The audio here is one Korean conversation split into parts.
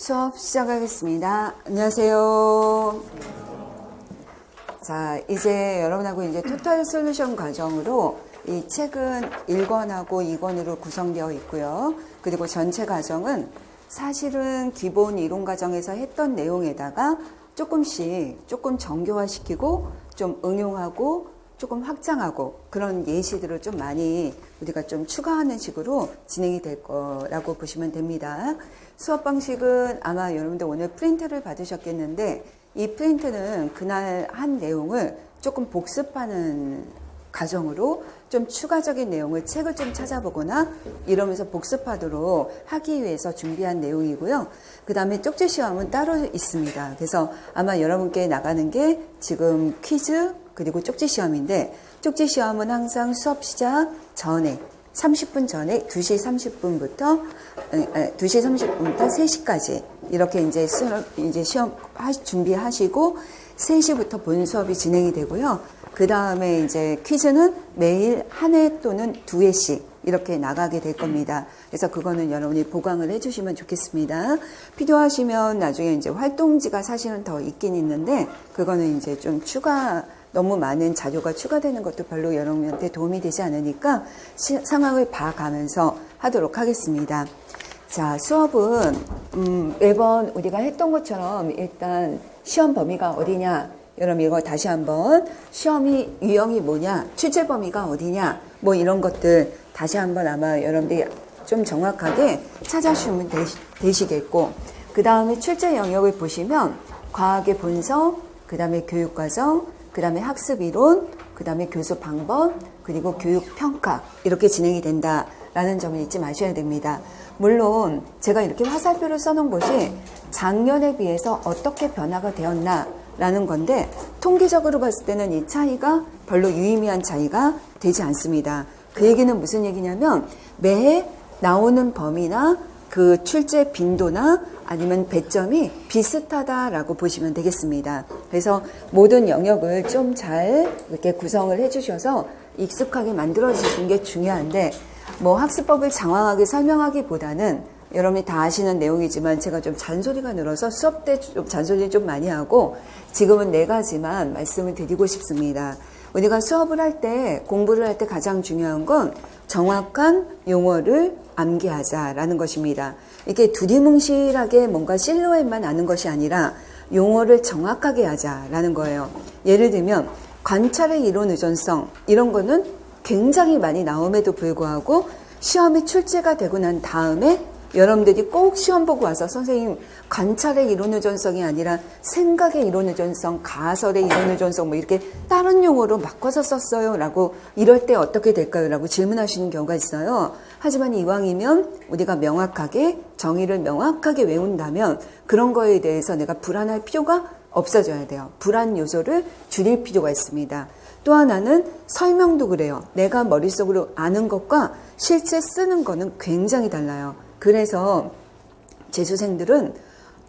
수업 시작하겠습니다. 안녕하세요. 자, 이제 여러분하고 이제 토탈 솔루션 과정으로 이 책은 1권하고 2권으로 구성되어 있고요. 그리고 전체 과정은 사실은 기본 이론 과정에서 했던 내용에다가 조금 정교화시키고 좀 응용하고 조금 확장하고 그런 예시들을 좀 많이 우리가 좀 추가하는 식으로 진행이 될 거라고 보시면 됩니다. 수업 방식은 아마 여러분들 오늘 프린트를 받으셨겠는데 이 프린트는 그날 한 내용을 조금 복습하는 과정으로 좀 추가적인 내용을 책을 좀 찾아보거나 이러면서 복습하도록 하기 위해서 준비한 내용이고요. 그 다음에 쪽지 시험은 따로 있습니다. 그래서 아마 여러분께 나가는 게 지금 퀴즈 그리고 쪽지 시험인데 쪽지 시험은 항상 수업 시작 전에 30분 전에 2시 30분부터 3시까지 이렇게 이제 시험 준비하시고 3시부터 본 수업이 진행이 되고요. 그 다음에 이제 퀴즈는 매일 한 회 또는 2회씩 이렇게 나가게 될 겁니다. 그래서 그거는 여러분이 보강을 해주시면 좋겠습니다. 필요하시면 나중에 이제 활동지가 사실은 더 있긴 있는데 그거는 이제 좀 너무 많은 자료가 추가되는 것도 별로 여러분한테 도움이 되지 않으니까 상황을 봐가면서 하도록 하겠습니다. 자, 수업은 매번 우리가 했던 것처럼 일단 시험 범위가 어디냐, 여러분 이거 다시 한번 시험이 유형이 뭐냐, 출제 범위가 어디냐, 뭐 이런 것들 다시 한번 아마 여러분들이 좀 정확하게 찾아주시면 되시겠고, 그 다음에 출제 영역을 보시면 과학의 본성, 그 다음에 교육과정, 그 다음에 학습이론, 그 다음에 교수 방법, 그리고 교육평가 이렇게 진행이 된다라는 점을 잊지 마셔야 됩니다. 물론 제가 이렇게 화살표를 써놓은 것이 작년에 비해서 어떻게 변화가 되었나라는 건데 통계적으로 봤을 때는 이 차이가 별로 유의미한 차이가 되지 않습니다. 그 얘기는 무슨 얘기냐면 매해 나오는 범위나 그 출제 빈도나 아니면 배점이 비슷하다라고 보시면 되겠습니다. 그래서 모든 영역을 좀 잘 이렇게 구성을 해주셔서 익숙하게 만들어주시는 게 중요한데 뭐 학습법을 장황하게 설명하기보다는 여러분이 다 아시는 내용이지만 제가 좀 잔소리가 늘어서 수업 때 좀 잔소리 좀 많이 하고 지금은 4가지만 말씀을 드리고 싶습니다. 우리가 수업을 할 때, 공부를 할 때 가장 중요한 건 정확한 용어를 암기하자라는 것입니다. 이게 두리뭉실하게 뭔가 실루엣만 아는 것이 아니라 용어를 정확하게 하자라는 거예요. 예를 들면 관찰의 이론 의존성 이런 거는 굉장히 많이 나옴에도 불구하고 시험이 출제가 되고 난 다음에 여러분들이 꼭 시험 보고 와서 선생님 관찰의 이론 의존성이 아니라 생각의 이론 의존성, 가설의 이론 의존성 뭐 이렇게 다른 용어로 바꿔서 썼어요 라고 이럴 때 어떻게 될까요? 라고 질문하시는 경우가 있어요. 하지만 이왕이면 우리가 명확하게 정의를 명확하게 외운다면 그런 거에 대해서 내가 불안할 필요가 없어져야 돼요. 불안 요소를 줄일 필요가 있습니다. 또 하나는 설명도 그래요. 내가 머릿속으로 아는 것과 실제 쓰는 거는 굉장히 달라요. 그래서 재수생들은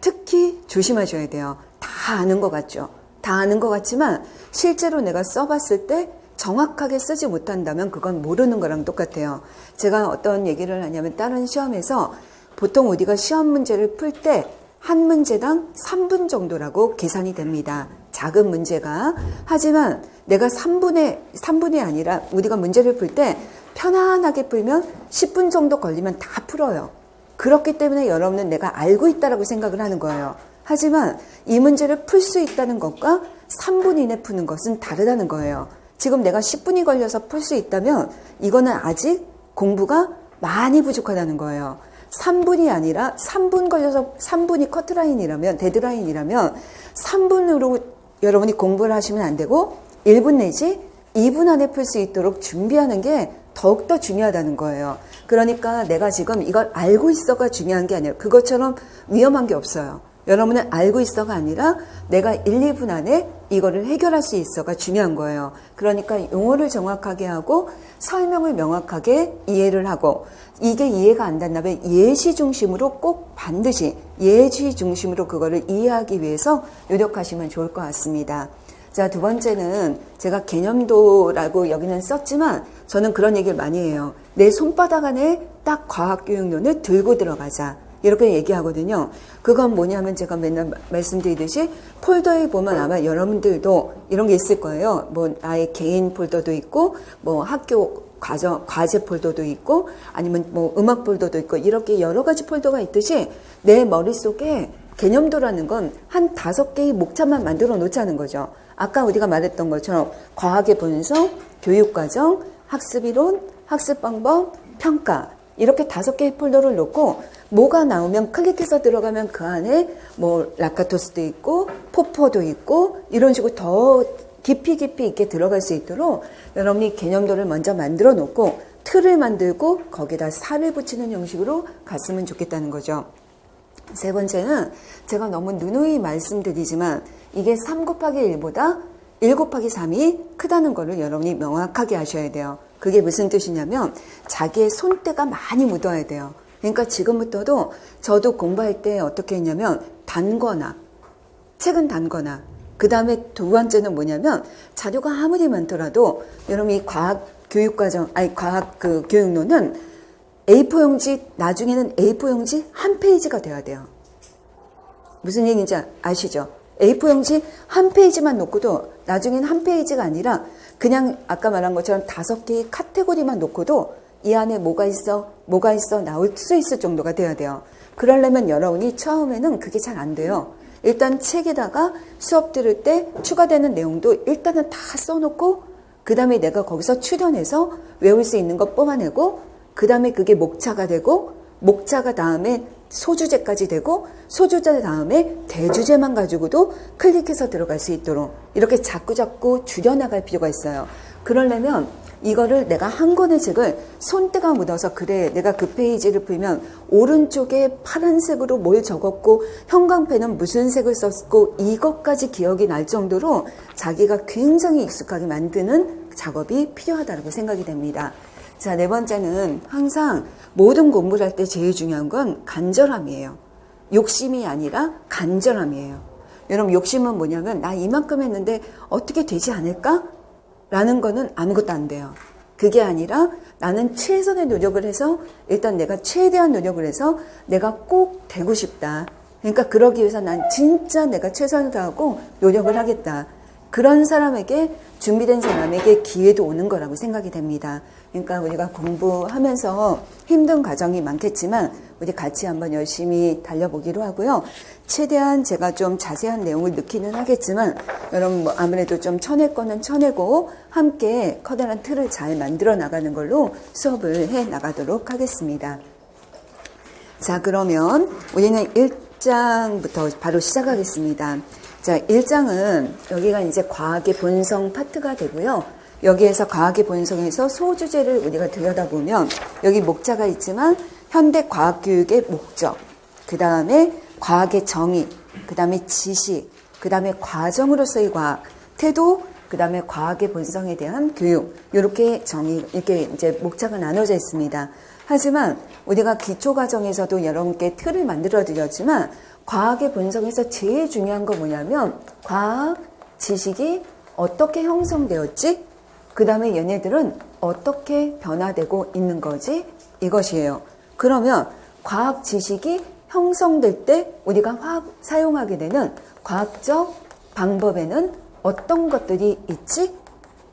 특히 조심하셔야 돼요. 다 아는 것 같죠. 다 아는 것 같지만 실제로 내가 써봤을 때 정확하게 쓰지 못한다면 그건 모르는 거랑 똑같아요. 제가 어떤 얘기를 하냐면 다른 시험에서 보통 우리가 시험 문제를 풀 때 한 문제당 3분 정도라고 계산이 됩니다. 작은 문제가. 하지만 내가 3분이 아니라 우리가 문제를 풀 때 편안하게 풀면 10분 정도 걸리면 다 풀어요. 그렇기 때문에 여러분은 내가 알고 있다라고 생각을 하는 거예요. 하지만 이 문제를 풀 수 있다는 것과 3분 이내 푸는 것은 다르다는 거예요. 지금 내가 10분이 걸려서 풀 수 있다면 이거는 아직 공부가 많이 부족하다는 거예요. 3분이 아니라 3분 걸려서 3분이 커트라인이라면 데드라인이라면 3분으로 여러분이 공부를 하시면 안 되고 1분 내지 2분 안에 풀 수 있도록 준비하는 게 더욱더 중요하다는 거예요. 그러니까 내가 지금 이걸 알고 있어가 중요한 게 아니라 그것처럼 위험한 게 없어요. 여러분은 알고 있어가 아니라 내가 1, 2분 안에 이거를 해결할 수 있어가 중요한 거예요. 그러니까 용어를 정확하게 하고 설명을 명확하게 이해를 하고 이게 이해가 안 된다면 예시 중심으로 꼭 반드시 예시 중심으로 그거를 이해하기 위해서 노력하시면 좋을 것 같습니다. 자, 두 번째는 제가 개념도라고 여기는 썼지만 저는 그런 얘기를 많이 해요. 내 손바닥 안에 딱 과학교육론을 들고 들어가자. 이렇게 얘기하거든요. 그건 뭐냐면 제가 맨날 말씀드리듯이 폴더에 보면 아마 여러분들도 이런 게 있을 거예요. 뭐 나의 개인 폴더도 있고 뭐 학교 과제 폴더도 있고 아니면 뭐 음악 폴더도 있고 이렇게 여러 가지 폴더가 있듯이 내 머릿속에 개념도라는 건 한 5개의 목차만 만들어 놓자는 거죠. 아까 우리가 말했던 것처럼 과학의 본성, 교육과정, 학습이론, 학습방법, 평가 이렇게 5개의 폴더를 놓고 뭐가 나오면 클릭해서 들어가면 그 안에 뭐 라카토스도 있고 포포도 있고 이런 식으로 더 깊이 있게 들어갈 수 있도록 여러분이 개념도를 먼저 만들어 놓고 틀을 만들고 거기다 살을 붙이는 형식으로 갔으면 좋겠다는 거죠. 세 번째는 제가 너무 누누이 말씀드리지만 이게 3 곱하기 1보다 1 곱하기 3이 크다는 거를 여러분이 명확하게 하셔야 돼요. 그게 무슨 뜻이냐면 자기의 손때가 많이 묻어야 돼요. 그러니까 지금부터도 저도 공부할 때 어떻게 했냐면 단거나 책은 단거나 그 다음에 두 번째는 뭐냐면 자료가 아무리 많더라도 여러분이 과학 교육과정 과학 그 교육론은 A4 용지 나중에는 A4 용지 한 페이지가 돼야 돼요. 무슨 얘기인지 아시죠? A4 용지 한 페이지만 놓고도 나중에는 한 페이지가 아니라 그냥 아까 말한 것처럼 5개의 카테고리만 놓고도 이 안에 뭐가 있어 나올 수 있을 정도가 돼야 돼요. 그러려면 여러분이 처음에는 그게 잘 안 돼요. 일단 책에다가 수업 들을 때 추가되는 내용도 일단은 다 써놓고 그 다음에 내가 거기서 추려내서 외울 수 있는 것 뽑아내고 그 다음에 그게 목차가 되고 목차가 다음에 소주제까지 되고 소주제 다음에 대주제만 가지고도 클릭해서 들어갈 수 있도록 이렇게 자꾸 줄여나갈 필요가 있어요. 그러려면 이거를 내가 한 권의 책을 손때가 묻어서 그래 내가 그 페이지를 풀면 오른쪽에 파란색으로 뭘 적었고 형광펜은 무슨 색을 썼고 이것까지 기억이 날 정도로 자기가 굉장히 익숙하게 만드는 작업이 필요하다고 생각이 됩니다. 자, 네 번째는 항상 모든 공부를 할 때 제일 중요한 건 간절함이에요. 욕심이 아니라 간절함이에요. 여러분 욕심은 뭐냐면 나 이만큼 했는데 어떻게 되지 않을까? 라는 거는 아무것도 안 돼요. 그게 아니라 나는 최선의 노력을 해서 일단 내가 최대한 노력을 해서 내가 꼭 되고 싶다. 그러니까 그러기 위해서 난 진짜 내가 최선을 다하고 노력을 하겠다. 그런 사람에게 준비된 사람에게 기회도 오는 거라고 생각이 됩니다. 그러니까 우리가 공부하면서 힘든 과정이 많겠지만 우리 같이 한번 열심히 달려보기로 하고요. 최대한 제가 좀 자세한 내용을 넣기는 하겠지만 여러분 뭐 아무래도 좀 쳐낼 거는 쳐내고 함께 커다란 틀을 잘 만들어 나가는 걸로 수업을 해 나가도록 하겠습니다. 자, 그러면 우리는 1장부터 바로 시작하겠습니다. 자, 1장은 여기가 이제 과학의 본성 파트가 되고요. 여기에서 과학의 본성에서 소주제를 우리가 들여다보면 여기 목차가 있지만 현대 과학교육의 목적, 그 다음에 과학의 정의, 그 다음에 지식, 그 다음에 과정으로서의 과학, 태도, 그 다음에 과학의 본성에 대한 교육, 이렇게 이제 목차가 나눠져 있습니다. 하지만 우리가 기초과정에서도 여러분께 틀을 만들어 드렸지만 과학의 본성에서 제일 중요한 건 뭐냐면 과학, 지식이 어떻게 형성되었지? 그 다음에 얘네들은 어떻게 변화되고 있는 거지? 이것이에요. 그러면 과학 지식이 형성될 때 우리가 사용하게 되는 과학적 방법에는 어떤 것들이 있지?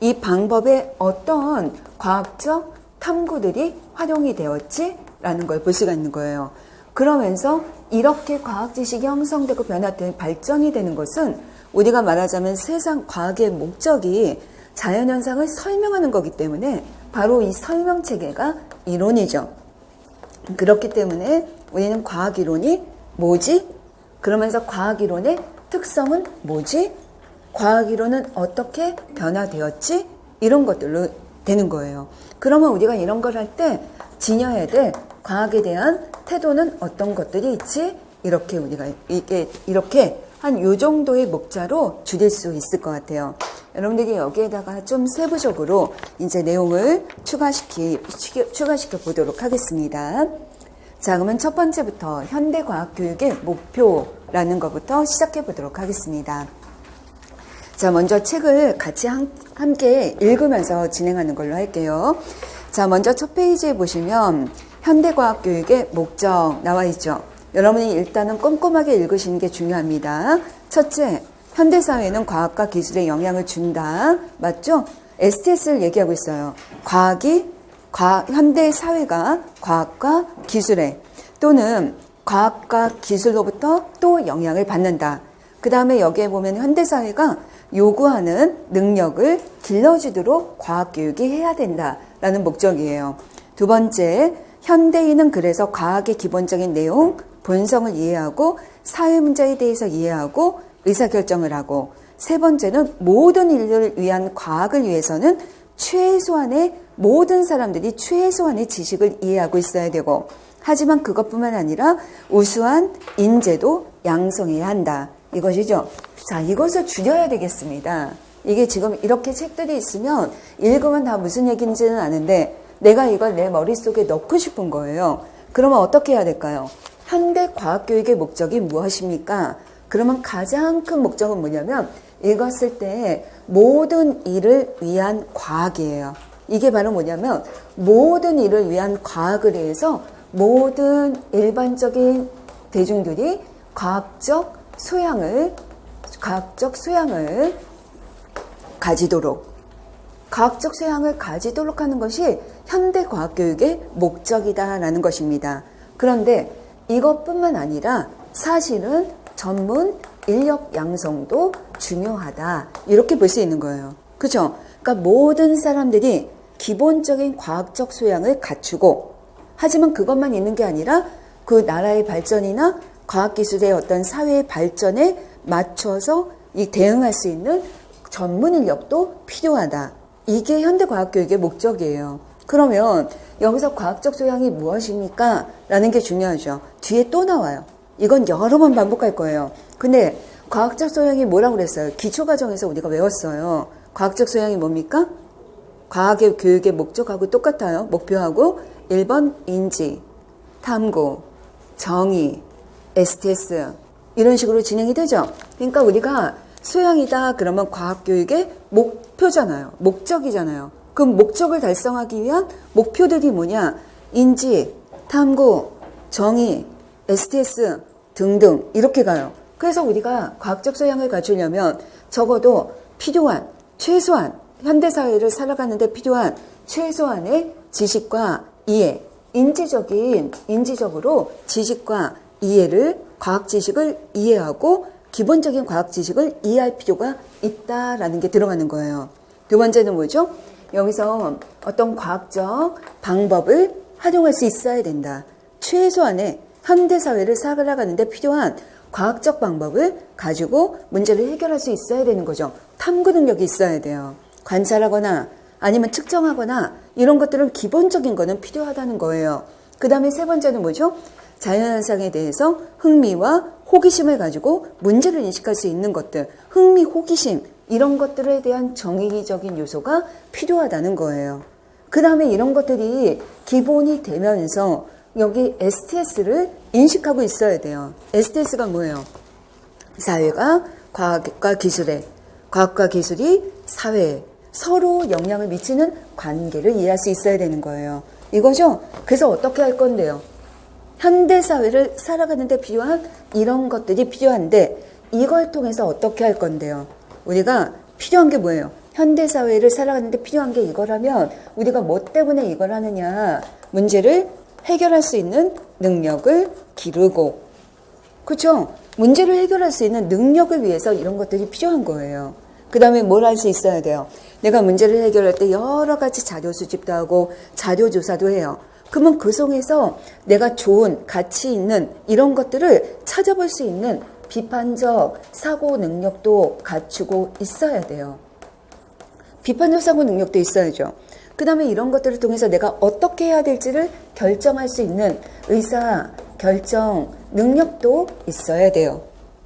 이 방법에 어떤 과학적 탐구들이 활용이 되었지? 라는 걸 볼 수가 있는 거예요. 그러면서 이렇게 과학 지식이 형성되고 변화되고 발전이 되는 것은 우리가 말하자면 세상 과학의 목적이 자연현상을 설명하는 거기 때문에 바로 이 설명체계가 이론이죠. 그렇기 때문에 우리는 과학이론이 뭐지? 그러면서 과학이론의 특성은 뭐지? 과학이론은 어떻게 변화되었지? 이런 것들로 되는 거예요. 그러면 우리가 이런 걸 할 때 지녀야 될 과학에 대한 태도는 어떤 것들이 있지? 이렇게 우리가 이렇게 한 요 정도의 목차로 줄일 수 있을 것 같아요. 여러분들이 여기에다가 좀 세부적으로 이제 내용을 추가시켜 보도록 하겠습니다. 자, 그러면 첫 번째부터 현대과학교육의 목표라는 것부터 시작해 보도록 하겠습니다. 자, 먼저 책을 같이 함께 읽으면서 진행하는 걸로 할게요. 자, 먼저 첫 페이지에 보시면 현대과학교육의 목적 나와 있죠. 여러분이 일단은 꼼꼼하게 읽으시는 게 중요합니다. 첫째, 현대사회는 과학과 기술에 영향을 준다. 맞죠? STS를 얘기하고 있어요. 현대사회가 과학과 기술에 또는 과학과 기술로부터 또 영향을 받는다. 그 다음에 여기에 보면 현대사회가 요구하는 능력을 길러주도록 과학교육이 해야 된다라는 목적이에요. 두 번째, 현대인은 그래서 과학의 기본적인 내용, 본성을 이해하고 사회 문제에 대해서 이해하고 의사결정을 하고, 세 번째는 모든 인류를 위한 과학을 위해서는 최소한의 모든 사람들이 최소한의 지식을 이해하고 있어야 되고, 하지만 그것뿐만 아니라 우수한 인재도 양성해야 한다. 이것이죠. 자, 이것을 줄여야 되겠습니다. 이게 지금 이렇게 책들이 있으면 읽으면 다 무슨 얘기인지는 아는데 내가 이걸 내 머릿속에 넣고 싶은 거예요. 그러면 어떻게 해야 될까요? 현대 과학교육의 목적이 무엇입니까? 그러면 가장 큰 목적은 뭐냐면 읽었을 때 모든 일을 위한 과학이에요. 이게 바로 뭐냐면 모든 일을 위한 과학을 위해서 모든 일반적인 대중들이 과학적 소양을 가지도록 하는 것이 현대 과학교육의 목적이다라는 것입니다. 그런데 이것뿐만 아니라 사실은 전문 인력 양성도 중요하다. 이렇게 볼 수 있는 거예요. 그렇죠? 그러니까 모든 사람들이 기본적인 과학적 소양을 갖추고, 하지만 그것만 있는 게 아니라 그 나라의 발전이나 과학기술의 어떤 사회의 발전에 맞춰서 대응할 수 있는 전문 인력도 필요하다. 이게 현대과학교육의 목적이에요. 그러면 여기서 과학적 소양이 무엇입니까? 라는 게 중요하죠. 뒤에 또 나와요. 이건 여러 번 반복할 거예요. 근데 과학적 소양이 뭐라고 그랬어요? 기초과정에서 우리가 외웠어요. 과학적 소양이 뭡니까? 과학의 교육의 목적하고 똑같아요. 목표하고 1번 인지, 탐구, 정의, STS 이런 식으로 진행이 되죠. 그러니까 우리가 소양이다 그러면 과학교육의 목표잖아요. 목적이잖아요. 그럼 목적을 달성하기 위한 목표들이 뭐냐? 인지, 탐구, 정의, STS 등등 이렇게 가요. 그래서 우리가 과학적 소양을 갖추려면 적어도 필요한 최소한 현대사회를 살아가는데 필요한 최소한의 지식과 이해, 인지적으로 지식과 이해를, 과학 지식을 이해하고 기본적인 과학 지식을 이해할 필요가 있다라는 게 들어가는 거예요. 두 번째는 뭐죠? 여기서 어떤 과학적 방법을 활용할 수 있어야 된다. 최소한의 현대사회를 살아가는데 필요한 과학적 방법을 가지고 문제를 해결할 수 있어야 되는 거죠. 탐구 능력이 있어야 돼요. 관찰하거나 아니면 측정하거나 이런 것들은 기본적인 거는 필요하다는 거예요. 그 다음에 세 번째는 뭐죠? 자연현상에 대해서 흥미와 호기심을 가지고 문제를 인식할 수 있는 것들, 흥미, 호기심 이런 것들에 대한 정의적인 요소가 필요하다는 거예요. 그 다음에 이런 것들이 기본이 되면서 여기 STS를 인식하고 있어야 돼요. STS가 뭐예요? 사회가 과학과 기술에, 과학과 기술이 사회에 서로 영향을 미치는 관계를 이해할 수 있어야 되는 거예요. 이거죠? 그래서 어떻게 할 건데요? 현대사회를 살아가는 데 필요한 이런 것들이 필요한데 이걸 통해서 어떻게 할 건데요? 우리가 필요한 게 뭐예요? 현대사회를 살아가는 데 필요한 게 이거라면 우리가 뭐 때문에 이걸 하느냐? 문제를 해결할 수 있는 능력을 기르고, 그렇죠? 문제를 해결할 수 있는 능력을 위해서 이런 것들이 필요한 거예요. 그 다음에 뭘 할 수 있어야 돼요? 내가 문제를 해결할 때 여러 가지 자료 수집도 하고 자료 조사도 해요. 그러면 그 속에서 내가 좋은 가치 있는 이런 것들을 찾아볼 수 있는 비판적 사고 능력도 갖추고 있어야 돼요. 비판적 사고 능력도 있어야죠. 그 다음에 이런 것들을 통해서 내가 어떻게 해야 될지를 결정할 수 있는 의사 결정 능력도 있어야 돼요.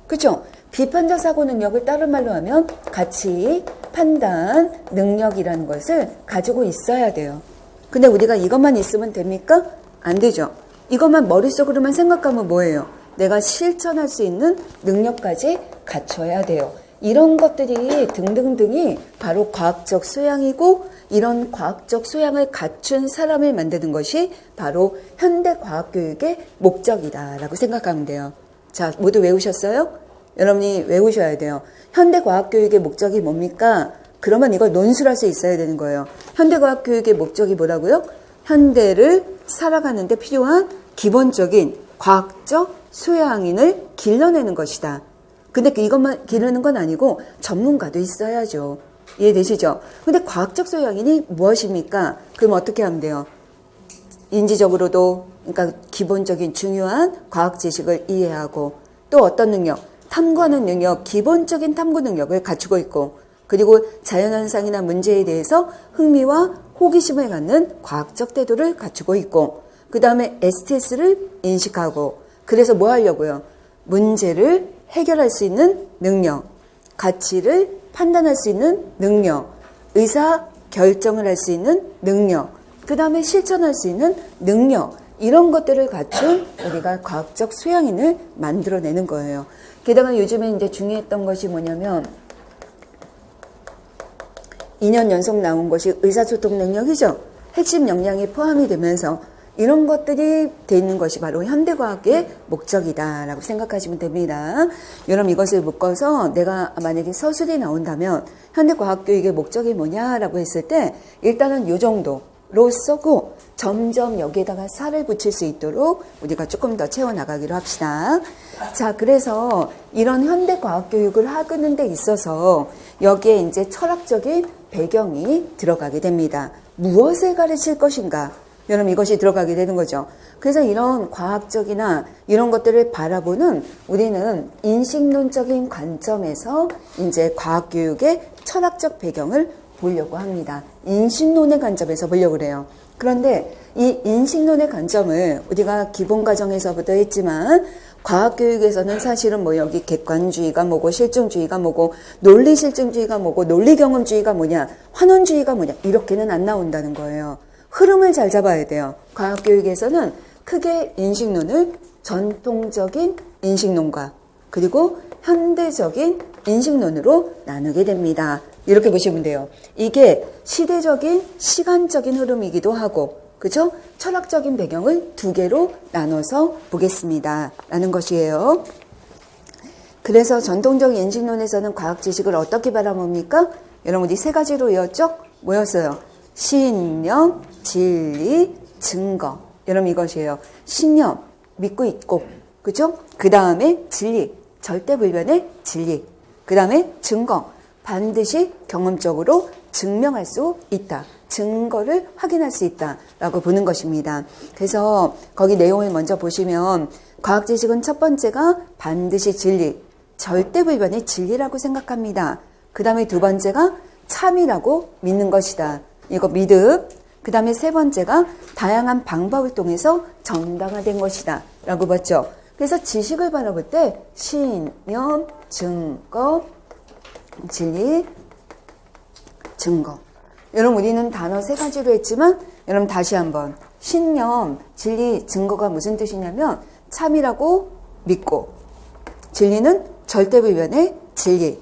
그렇죠? 비판적 사고 능력을 다른 말로 하면 가치, 판단, 능력이라는 것을 가지고 있어야 돼요. 근데 우리가 이것만 있으면 됩니까? 안 되죠. 이것만 머릿속으로만 생각하면 뭐예요? 내가 실천할 수 있는 능력까지 갖춰야 돼요. 이런 것들이 등등등이 바로 과학적 소양이고 이런 과학적 소양을 갖춘 사람을 만드는 것이 바로 현대과학교육의 목적이다라고 생각하면 돼요. 자, 모두 외우셨어요? 여러분이 외우셔야 돼요. 현대과학교육의 목적이 뭡니까? 그러면 이걸 논술할 수 있어야 되는 거예요. 현대과학교육의 목적이 뭐라고요? 현대를 살아가는 데 필요한 기본적인 과학적 소양인을 길러내는 것이다. 근데 이것만 기르는 건 아니고 전문가도 있어야죠. 이해되시죠? 근데 과학적 소양인이 무엇입니까? 그럼 어떻게 하면 돼요? 인지적으로도, 그러니까 기본적인 중요한 과학 지식을 이해하고, 또 어떤 능력? 탐구하는 능력, 기본적인 탐구 능력을 갖추고 있고, 그리고 자연현상이나 문제에 대해서 흥미와 호기심을 갖는 과학적 태도를 갖추고 있고, 그 다음에 STS를 인식하고, 그래서 뭐 하려고요? 문제를 해결할 수 있는 능력, 가치를 판단할 수 있는 능력, 의사 결정을 할 수 있는 능력, 그 다음에 실천할 수 있는 능력, 이런 것들을 갖춘 우리가 과학적 소양인을 만들어내는 거예요. 게다가 요즘에 이제 중요했던 것이 뭐냐면 2년 연속 나온 것이 의사소통 능력이죠. 핵심 역량이 포함이 되면서 이런 것들이 돼 있는 것이 바로 현대과학의 목적이다라고 생각하시면 됩니다. 여러분 이것을 묶어서 내가 만약에 서술이 나온다면 현대과학교육의 목적이 뭐냐라고 했을 때 일단은 이 정도로 쓰고 점점 여기에다가 살을 붙일 수 있도록 우리가 조금 더 채워나가기로 합시다. 자, 그래서 이런 현대과학교육을 하는 데 있어서 여기에 이제 철학적인 배경이 들어가게 됩니다. 무엇을 가르칠 것인가? 여러분 이것이 들어가게 되는 거죠. 그래서 이런 과학적이나 이런 것들을 바라보는 우리는 인식론적인 관점에서 이제 과학교육의 철학적 배경을 보려고 합니다. 인식론의 관점에서 보려고 그래요. 그런데 이 인식론의 관점을 우리가 기본 과정에서부터 했지만 과학교육에서는 사실은 뭐 여기 객관주의가 뭐고 실증주의가 뭐고 논리실증주의가 뭐고 논리경험주의가 뭐냐 환원주의가 뭐냐 이렇게는 안 나온다는 거예요. 흐름을 잘 잡아야 돼요. 과학교육에서는 크게 인식론을 전통적인 인식론과 그리고 현대적인 인식론으로 나누게 됩니다. 이렇게 보시면 돼요. 이게 시대적인 시간적인 흐름이기도 하고 그죠? 철학적인 배경을 두 개로 나눠서 보겠습니다. 라는 것이에요. 그래서 전통적 인식론에서는 과학 지식을 어떻게 바라봅니까? 여러분, 이 세 가지로 이었죠? 뭐였어요? 신념, 진리, 증거. 여러분, 이것이에요. 신념, 믿고 있고, 그죠? 그 다음에 진리, 절대불변의 진리. 그 다음에 증거, 반드시 경험적으로 증명할 수 있다. 증거를 확인할 수 있다라고 보는 것입니다. 그래서 거기 내용을 먼저 보시면 과학 지식은 첫 번째가 반드시 진리, 절대불변의 진리라고 생각합니다. 그 다음에 두 번째가 참이라고 믿는 것이다. 이거 믿음. 그 다음에 세 번째가 다양한 방법을 통해서 정당화된 것이다 라고 봤죠. 그래서 지식을 바라볼 때 신념, 증거, 진리, 증거. 여러분 우리는 단어 세 가지로 했지만 여러분 다시 한번 신념, 진리, 증거가 무슨 뜻이냐면 참이라고 믿고 진리는 절대불변의 진리.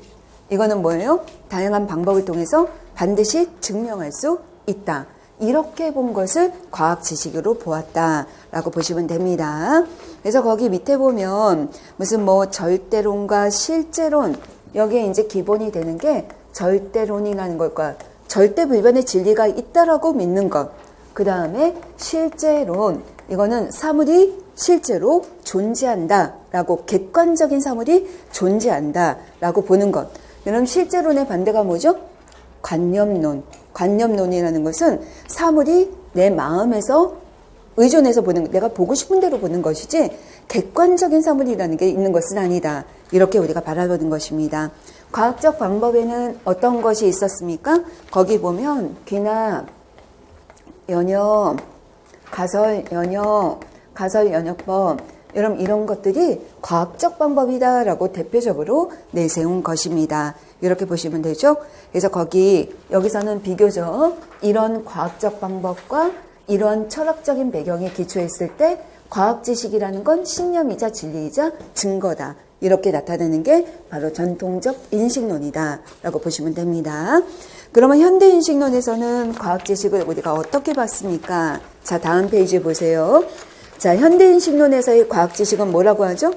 이거는 뭐예요? 다양한 방법을 통해서 반드시 증명할 수 있다. 이렇게 본 것을 과학 지식으로 보았다라고 보시면 됩니다. 그래서 거기 밑에 보면 무슨 뭐 절대론과 실제론 여기에 이제 기본이 되는 게 절대론이라는 것과 절대불변의 진리가 있다라고 믿는 것. 그 다음에 실제론. 이거는 사물이 실제로 존재한다라고 객관적인 사물이 존재한다라고 보는 것. 여러분 실제론의 반대가 뭐죠? 관념론. 관념론이라는 것은 사물이 내 마음에서 의존해서 보는, 내가 보고 싶은 대로 보는 것이지 객관적인 사물이라는 게 있는 것은 아니다. 이렇게 우리가 바라보는 것입니다. 과학적 방법에는 어떤 것이 있었습니까? 거기 보면 귀납, 연역, 가설연역법 여러분 이런 것들이 과학적 방법이다라고 대표적으로 내세운 것입니다. 이렇게 보시면 되죠. 그래서 여기서는 비교적 이런 과학적 방법과 이런 철학적인 배경에 기초했을 때 과학 지식이라는 건 신념이자 진리이자 증거다. 이렇게 나타내는 게 바로 전통적 인식론이다라고 보시면 됩니다. 그러면 현대인식론에서는 과학 지식을 우리가 어떻게 봤습니까? 자, 다음 페이지 보세요. 자, 현대인식론에서의 과학 지식은 뭐라고 하죠?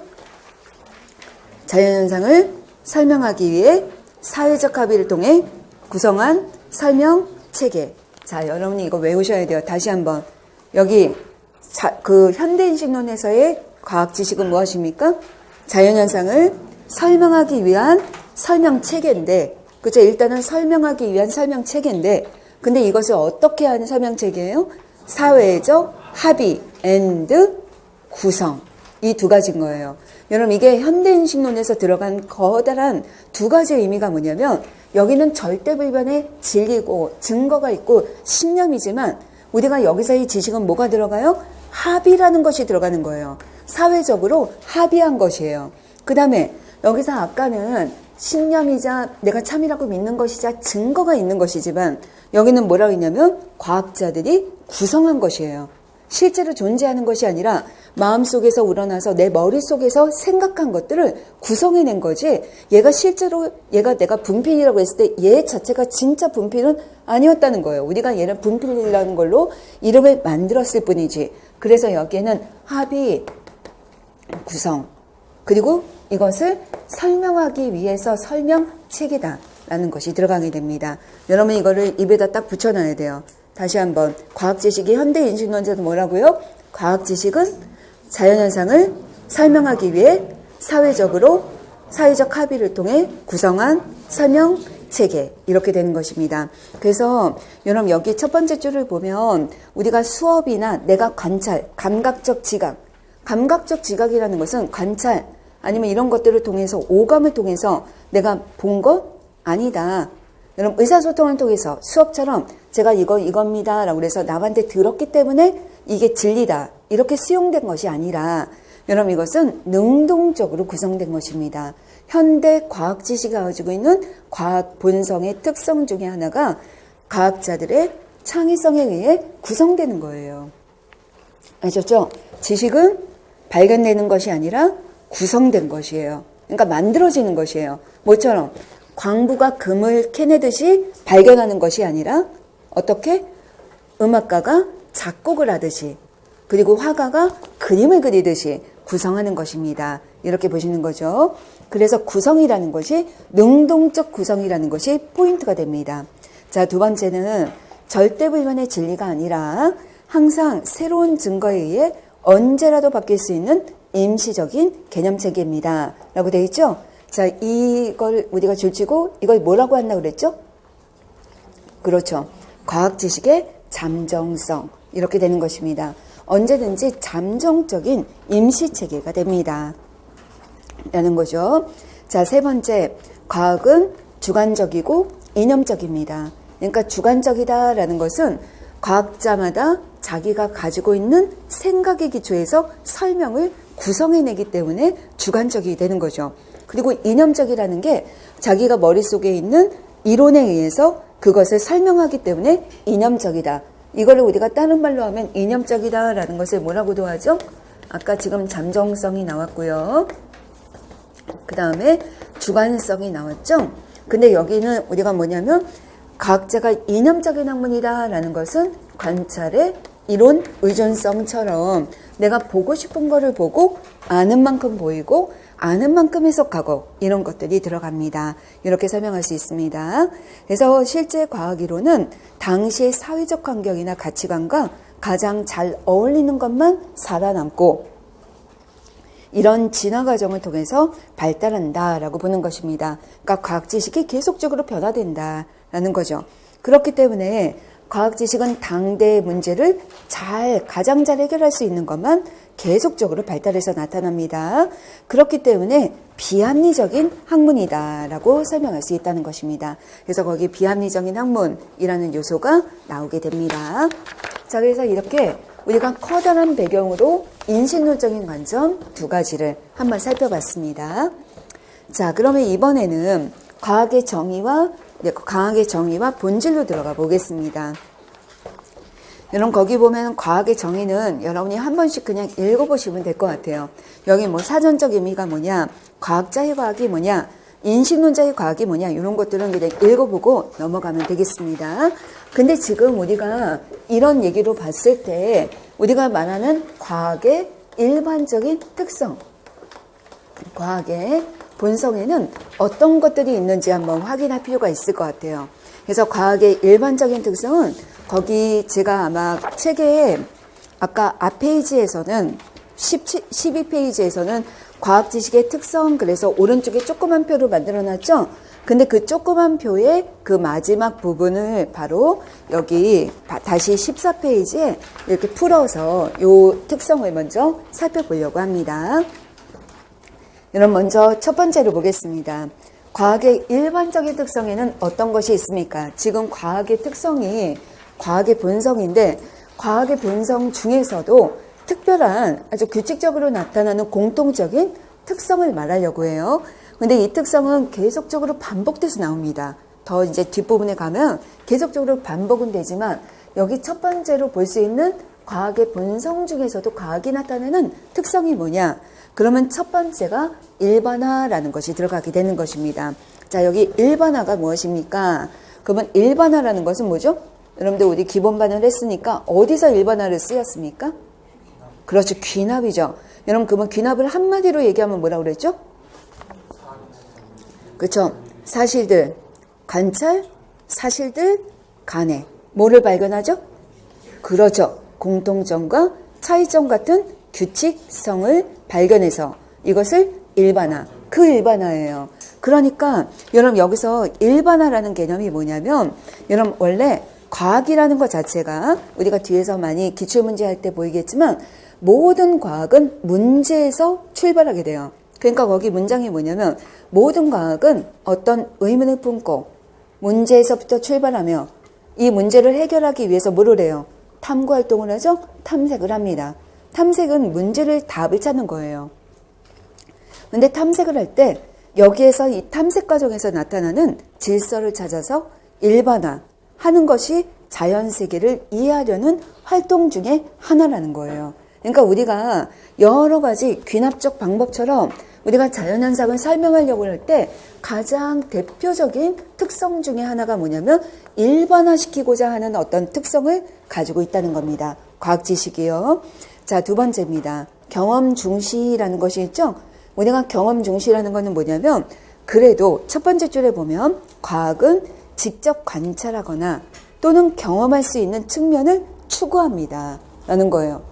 자연현상을 설명하기 위해 사회적 합의를 통해 구성한 설명 체계. 자, 여러분이 이거 외우셔야 돼요. 다시 한번. 여기 그 현대인식론에서의 과학 지식은 무엇입니까? 자연현상을 설명하기 위한 설명 체계인데, 그죠? 일단은 설명하기 위한 설명 체계인데, 근데 이것을 어떻게 하는 설명 체계예요? 사회적 합의 and 구성. 이 두 가지인 거예요. 여러분, 이게 현대인식론에서 들어간 거다란 두 가지의 의미가 뭐냐면, 여기는 절대불변의 진리고 증거가 있고 신념이지만, 우리가 여기서 이 지식은 뭐가 들어가요? 합의라는 것이 들어가는 거예요. 사회적으로 합의한 것이에요. 그 다음에 여기서 아까는 신념이자 내가 참이라고 믿는 것이자 증거가 있는 것이지만, 여기는 뭐라고 했냐면 과학자들이 구성한 것이에요. 실제로 존재하는 것이 아니라 마음속에서 우러나서 내 머릿속에서 생각한 것들을 구성해낸 거지, 얘가 실제로 내가 분필이라고 했을 때 얘 자체가 진짜 분필은 아니었다는 거예요. 우리가 얘를 분필이라는 걸로 이름을 만들었을 뿐이지. 그래서 여기에는 합의, 구성, 그리고 이것을 설명하기 위해서 설명체계다라는 것이 들어가게 됩니다. 여러분 이거를 입에다 딱 붙여놔야 돼요. 다시 한번. 과학 지식이 현대인식론에서는 뭐라고요? 과학 지식은 자연현상을 설명하기 위해 사회적 합의를 통해 구성한 설명 체계, 이렇게 되는 것입니다. 그래서 여러분 여기 첫 번째 줄을 보면 우리가 수업이나 내가 관찰, 감각적 지각이라는 것은 관찰 아니면 이런 것들을 통해서 오감을 통해서 내가 본 것 아니다. 여러분 의사소통을 통해서 수업처럼 제가 이겁니다 라고 해서 남한테 들었기 때문에 이게 진리다 이렇게 수용된 것이 아니라, 여러분 이것은 능동적으로 구성된 것입니다. 현대 과학 지식이 가지고 있는 과학 본성의 특성 중에 하나가 과학자들의 창의성에 의해 구성되는 거예요. 아셨죠? 지식은 발견되는 것이 아니라 구성된 것이에요. 그러니까 만들어지는 것이에요. 뭐처럼 광부가 금을 캐내듯이 발견하는 것이 아니라 어떻게? 음악가가 작곡을 하듯이, 그리고 화가가 그림을 그리듯이 구성하는 것입니다. 이렇게 보시는 거죠. 그래서 구성이라는 것이, 능동적 구성이라는 것이 포인트가 됩니다. 자, 두 번째는 절대불변의 진리가 아니라 항상 새로운 증거에 의해 언제라도 바뀔 수 있는 임시적인 개념체계입니다. 라고 되어 있죠? 자, 이걸 우리가 줄치고 이걸 뭐라고 한다고 그랬죠? 그렇죠. 과학 지식의 잠정성. 이렇게 되는 것입니다. 언제든지 잠정적인 임시체계가 됩니다. 라는 거죠. 자, 세 번째, 과학은 주관적이고 이념적입니다. 그러니까 주관적이다라는 것은 과학자마다 자기가 가지고 있는 생각의 기초에서 설명을 구성해내기 때문에 주관적이 되는 거죠. 그리고 이념적이라는 게 자기가 머릿속에 있는 이론에 의해서 그것을 설명하기 때문에 이념적이다. 이거를 우리가 다른 말로 하면 이념적이다라는 것을 뭐라고도 하죠? 아까 지금 잠정성이 나왔고요. 그 다음에 주관성이 나왔죠? 근데 여기는 우리가 뭐냐면 과학자가 이념적인 학문이다라는 것은 관찰의 이론 의존성처럼 내가 보고 싶은 거를 보고 아는 만큼 보이고 아는 만큼 해석하고 이런 것들이 들어갑니다. 이렇게 설명할 수 있습니다. 그래서 실제 과학이론은 당시의 사회적 환경이나 가치관과 가장 잘 어울리는 것만 살아남고 이런 진화 과정을 통해서 발달한다라고 보는 것입니다. 그러니까 과학 지식이 계속적으로 변화된다라는 거죠. 그렇기 때문에 과학 지식은 당대의 문제를 가장 잘 해결할 수 있는 것만 계속적으로 발달해서 나타납니다. 그렇기 때문에 비합리적인 학문이다라고 설명할 수 있다는 것입니다. 그래서 거기 비합리적인 학문이라는 요소가 나오게 됩니다. 자, 그래서 이렇게 우리가 커다란 배경으로 인식론적인 관점 두 가지를 한번 살펴봤습니다. 자, 그러면 이번에는 과학의 정의와 본질로 들어가 보겠습니다. 여러분 거기 보면 과학의 정의는 여러분이 한 번씩 그냥 읽어보시면 될 것 같아요. 여기 뭐 사전적 의미가 뭐냐, 과학자의 과학이 뭐냐, 인식론자의 과학이 뭐냐, 이런 것들은 그냥 읽어보고 넘어가면 되겠습니다. 근데 지금 우리가 이런 얘기로 봤을 때 우리가 말하는 과학의 일반적인 특성, 과학의 본성에는 어떤 것들이 있는지 한번 확인할 필요가 있을 것 같아요. 그래서 과학의 일반적인 특성은 거기 제가 아마 책에 아까 앞 페이지에서는 12페이지에서는 과학 지식의 특성, 그래서 오른쪽에 조그만 표로 만들어 놨죠. 근데 그 조그만 표의 그 마지막 부분을 바로 여기 다시 14페이지에 이렇게 풀어서 이 특성을 먼저 살펴보려고 합니다. 여러분 먼저 첫 번째로 보겠습니다. 과학의 일반적인 특성에는 어떤 것이 있습니까? 지금 과학의 특성이 과학의 본성인데 과학의 본성 중에서도 특별한 아주 규칙적으로 나타나는 공통적인 특성을 말하려고 해요. 근데 이 특성은 계속적으로 반복돼서 나옵니다. 더 이제 뒷부분에 가면 계속적으로 반복은 되지만 여기 첫 번째로 볼 수 있는 과학의 본성 중에서도 과학이 나타내는 특성이 뭐냐? 그러면 첫 번째가 일반화라는 것이 들어가게 되는 것입니다. 자, 여기 일반화가 무엇입니까? 그러면 일반화라는 것은 뭐죠? 여러분들 우리 기본반을 했으니까 어디서 일반화를 쓰였습니까? 그렇죠. 귀납이죠. 여러분 그러면 귀납을 한마디로 얘기하면 뭐라고 그랬죠? 그렇죠. 사실들, 관찰, 사실들, 간에 뭐를 발견하죠? 그렇죠. 공통점과 차이점 같은 규칙성을 발견해서 이것을 일반화, 그 일반화예요. 그러니까 여러분 여기서 일반화라는 개념이 뭐냐면 여러분 원래 과학이라는 것 자체가 우리가 뒤에서 많이 기출문제 할 때 보이겠지만 모든 과학은 문제에서 출발하게 돼요. 그러니까 거기 문장이 뭐냐면 모든 과학은 어떤 의문을 품고 문제에서부터 출발하며 이 문제를 해결하기 위해서 뭐를 해요? 탐구활동을 하죠? 탐색을 합니다. 탐색은 문제를 답을 찾는 거예요. 근데 탐색을 할 때 여기에서 이 탐색 과정에서 나타나는 질서를 찾아서 일반화하는 것이 자연세계를 이해하려는 활동 중에 하나라는 거예요. 그러니까 우리가 여러 가지 귀납적 방법처럼 우리가 자연현상을 설명하려고 할 때 가장 대표적인 특성 중에 하나가 뭐냐면 일반화시키고자 하는 어떤 특성을 가지고 있다는 겁니다. 과학 지식이요. 자, 두 번째입니다. 경험 중시라는 것이 있죠. 우리가 경험 중시라는 것은 뭐냐면 그래도 첫 번째 줄에 보면 과학은 직접 관찰하거나 또는 경험할 수 있는 측면을 추구합니다. 라는 거예요.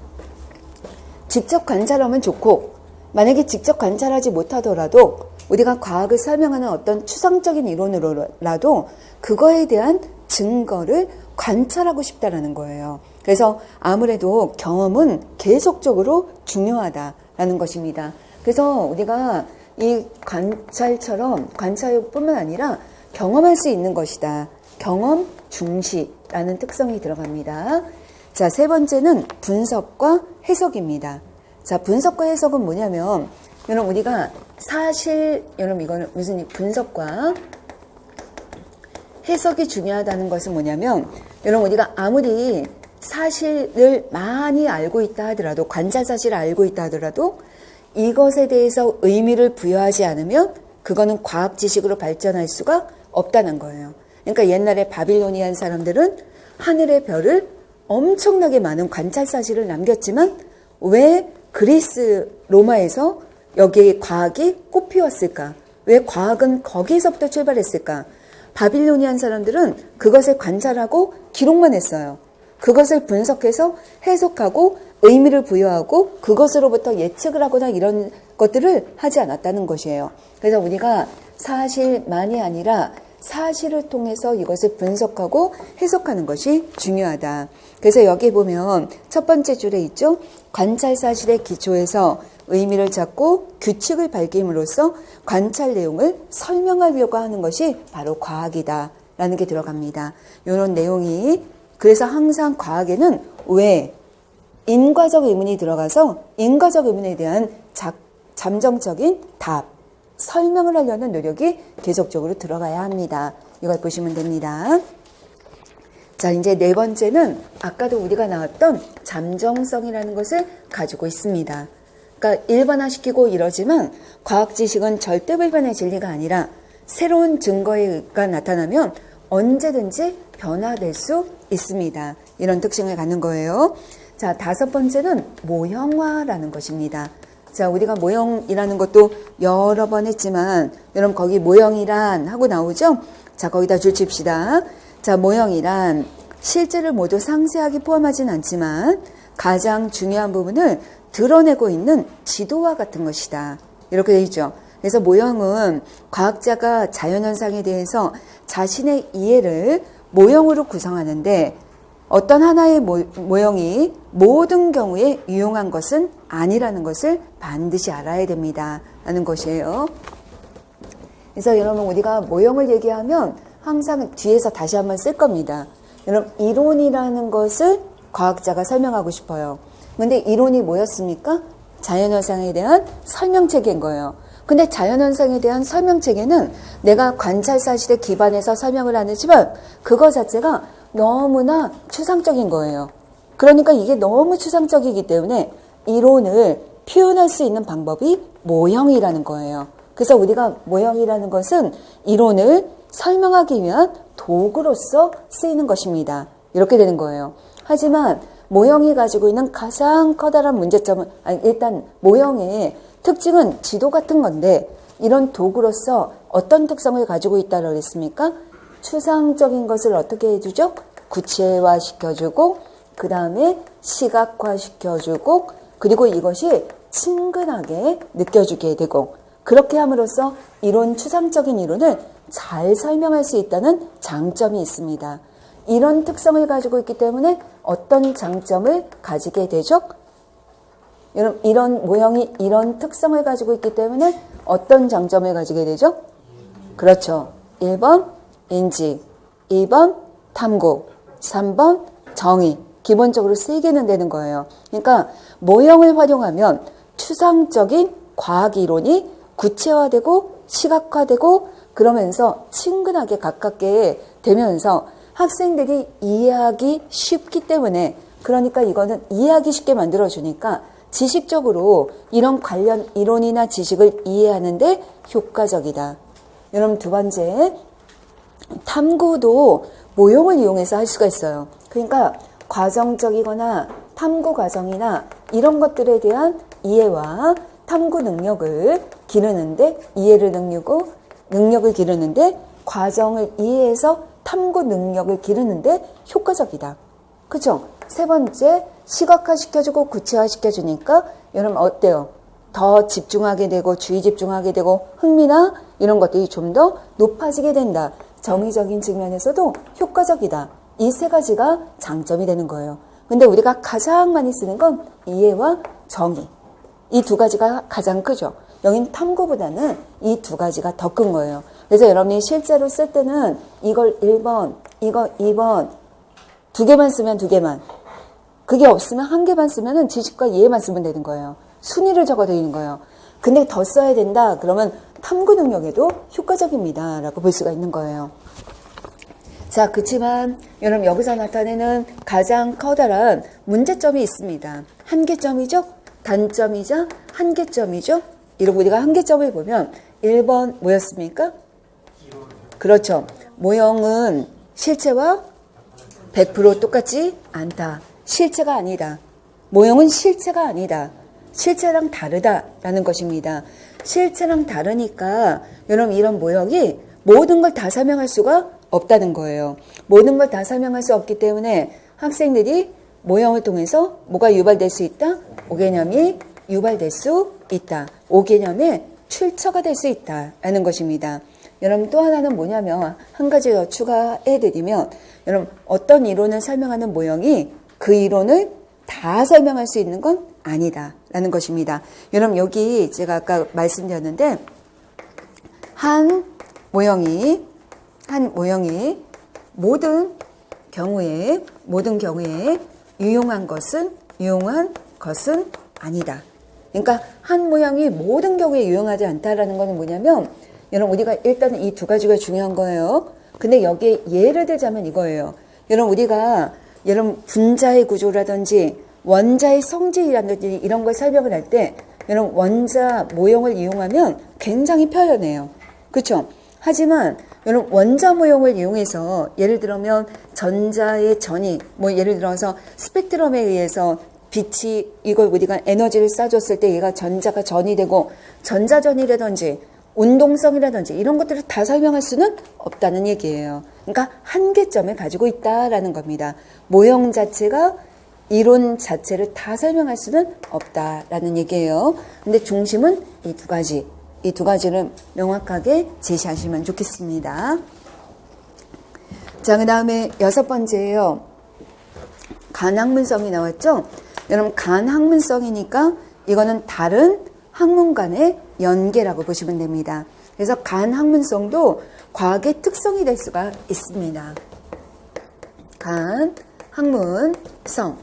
직접 관찰하면 좋고 만약에 직접 관찰하지 못하더라도 우리가 과학을 설명하는 어떤 추상적인 이론으로라도 그거에 대한 증거를 관찰하고 싶다라는 거예요. 그래서 아무래도 경험은 계속적으로 중요하다라는 것입니다. 그래서 우리가 이 관찰뿐만 아니라 경험할 수 있는 것이다. 경험 중시라는 특성이 들어갑니다. 자, 세 번째는 분석과 해석입니다. 자, 분석과 해석은 뭐냐면 여러분 우리가 여러분 이거는 무슨 분석과 해석이 중요하다는 것은 뭐냐면 여러분 우리가 아무리 사실을 많이 알고 있다 하더라도 관찰 사실을 알고 있다 하더라도 이것에 대해서 의미를 부여하지 않으면 그거는 과학 지식으로 발전할 수가 없다는 거예요. 그러니까 옛날에 바빌로니안 사람들은 하늘의 별을 엄청나게 많은 관찰 사실을 남겼지만 왜 그리스 로마에서 여기에 과학이 꽃피웠을까? 왜 과학은 거기서부터 출발했을까? 바빌로니안 사람들은 그것을 관찰하고 기록만 했어요. 그것을 분석해서 해석하고 의미를 부여하고 그것으로부터 예측을 하거나 이런 것들을 하지 않았다는 것이에요. 그래서 우리가 사실만이 아니라 사실을 통해서 이것을 분석하고 해석하는 것이 중요하다. 그래서 여기 보면 첫 번째 줄에 있죠. 관찰 사실의 기초에서 의미를 찾고 규칙을 밝힘으로써 관찰 내용을 설명하려고 하는 것이 바로 과학이다 라는 게 들어갑니다. 이런 내용이 그래서 항상 과학에는 왜 인과적 의문이 들어가서 인과적 의문에 대한 잠정적인 답, 설명을 하려는 노력이 계속적으로 들어가야 합니다. 이걸 보시면 됩니다. 자, 이제 네 번째는 아까도 우리가 나왔던 잠정성이라는 것을 가지고 있습니다. 그러니까 일반화시키고 이러지만 과학 지식은 절대 불변의 진리가 아니라 새로운 증거가 나타나면 언제든지 변화될 수 있습니다. 이런 특징을 갖는 거예요. 자, 다섯 번째는 모형화라는 것입니다. 자, 우리가 모형이라는 것도 여러 번 했지만 여러분 거기 모형이란 하고 나오죠? 자, 거기다 줄 칩시다. 자, 모형이란 실제를 모두 상세하게 포함하진 않지만 가장 중요한 부분을 드러내고 있는 지도와 같은 것이다. 이렇게 되어 있죠. 그래서 모형은 과학자가 자연현상에 대해서 자신의 이해를 모형으로 구성하는데 어떤 하나의 모형이 모든 경우에 유용한 것은 아니라는 것을 반드시 알아야 됩니다. 라는 것이에요. 그래서 여러분 우리가 모형을 얘기하면 항상 뒤에서 다시 한번 쓸 겁니다. 여러분 이론이라는 것을 과학자가 설명하고 싶어요. 근데 이론이 뭐였습니까? 자연현상에 대한 설명체계인 거예요. 근데 자연현상에 대한 설명체계는 내가 관찰 사실에 기반해서 설명을 하지만 그거 자체가 너무나 추상적인 거예요. 그러니까 이게 너무 추상적이기 때문에 이론을 표현할 수 있는 방법이 모형이라는 거예요. 그래서 우리가 모형이라는 것은 이론을 설명하기 위한 도구로서 쓰이는 것입니다. 이렇게 되는 거예요. 하지만 모형이 가지고 있는 가장 커다란 문제점은 일단 모형의 특징은 지도 같은 건데 이런 도구로서 어떤 특성을 가지고 있다고 그랬습니까? 추상적인 것을 어떻게 해주죠? 구체화 시켜주고 그 다음에 시각화 시켜주고 그리고 이것이 친근하게 느껴지게 되고 그렇게 함으로써 이론 추상적인 이론을 잘 설명할 수 있다는 장점이 있습니다. 이런 특성을 가지고 있기 때문에 어떤 장점을 가지게 되죠? 이런 모형이 이런 특성을 가지고 있기 때문에 어떤 장점을 가지게 되죠? 그렇죠. 1번 인지, 2번 탐구, 3번 정의. 기본적으로 3개는 되는 거예요. 그러니까 모형을 활용하면 추상적인 과학 이론이 구체화되고 시각화되고 그러면서 친근하게 가깝게 되면서 학생들이 이해하기 쉽기 때문에 그러니까 이거는 이해하기 쉽게 만들어주니까 지식적으로 이런 관련 이론이나 지식을 이해하는데 효과적이다. 여러분 두 번째, 탐구도 모형을 이용해서 할 수가 있어요. 그러니까 과정적이거나 탐구 과정이나 이런 것들에 대한 이해와 탐구 능력을 기르는데 능력을 기르는데 과정을 이해해서 탐구 능력을 기르는데 효과적이다. 그죠? 세 번째, 시각화 시켜주고 구체화 시켜주니까 여러분 어때요? 더 집중하게 되고 주의 집중하게 되고 흥미나 이런 것들이 좀 더 높아지게 된다. 정의적인 측면에서도 효과적이다. 이 세 가지가 장점이 되는 거예요. 근데 우리가 가장 많이 쓰는 건 이해와 정의. 이 두 가지가 가장 크죠. 여긴 탐구보다는 이 두 가지가 더 큰 거예요. 그래서 여러분이 실제로 쓸 때는 이걸 1번, 이거 2번, 2개만 쓰면 2개만. 그게 없으면 1개만 쓰면 지식과 이해만 쓰면 되는 거예요. 순위를 적어드리는 거예요. 근데 더 써야 된다. 그러면 탐구 능력에도 효과적입니다. 라고 볼 수가 있는 거예요. 자, 그렇지만 여러분 여기서 나타내는 가장 커다란 문제점이 있습니다. 한계점이죠? 단점이죠? 한계점이죠? 이러고 우리가 한계점을 보면 1번 뭐였습니까? 그렇죠. 모형은 실체와 100% 똑같지 않다. 실체가 아니다. 모형은 실체가 아니다. 실체랑 다르다라는 것입니다. 실체랑 다르니까 여러분 이런 모형이 모든 걸 다 설명할 수가 없다는 거예요. 모든 걸 다 설명할 수 없기 때문에 학생들이 모형을 통해서 뭐가 유발될 수 있다? 5개념이 유발될 수 있다. 5개념의 출처가 될 수 있다라는 것입니다. 여러분 또 하나는 뭐냐면 한 가지 더 추가해드리면 여러분 어떤 이론을 설명하는 모형이 그 이론을 다 설명할 수 있는 건 아니다라는 것입니다. 여러분 여기 제가 아까 말씀드렸는데 한 모형이 모든 경우에 유용한 것은 아니다. 그러니까 한 모형이 모든 경우에 유용하지 않다라는 것은 뭐냐면 여러분 우리가 일단은 이 두 가지가 중요한 거예요. 근데 여기에 예를 들자면 이거예요. 여러분 우리가 여러분 분자의 구조라든지 원자의 성질이라든지 이런 걸 설명을 할 때 여러분 원자 모형을 이용하면 굉장히 편해요. 그렇죠? 하지만 여러분 원자 모형을 이용해서 예를 들면 전자의 전이 뭐 예를 들어서 스펙트럼에 의해서 빛이 이걸 우리가 에너지를 쏴줬을 때 얘가 전자가 전이 되고 전자전이라든지 운동성이라든지 이런 것들을 다 설명할 수는 없다는 얘기예요. 그러니까 한계점을 가지고 있다라는 겁니다. 모형 자체가 이론 자체를 다 설명할 수는 없다라는 얘기예요. 근데 중심은 이 두 가지를 명확하게 제시하시면 좋겠습니다. 자, 그 다음에 6번째예요. 간학문성이 나왔죠? 여러분 간학문성이니까 이거는 다른 학문 간의 연계라고 보시면 됩니다. 그래서 간학문성도 과학의 특성이 될 수가 있습니다. 간학문성.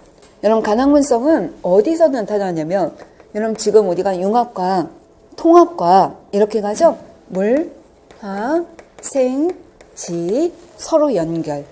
여러분 간학문성은 어디서 나타나냐면 여러분 지금 우리가 융합과 통합과 이렇게 가죠. 물, 화, 생, 지 서로 연관.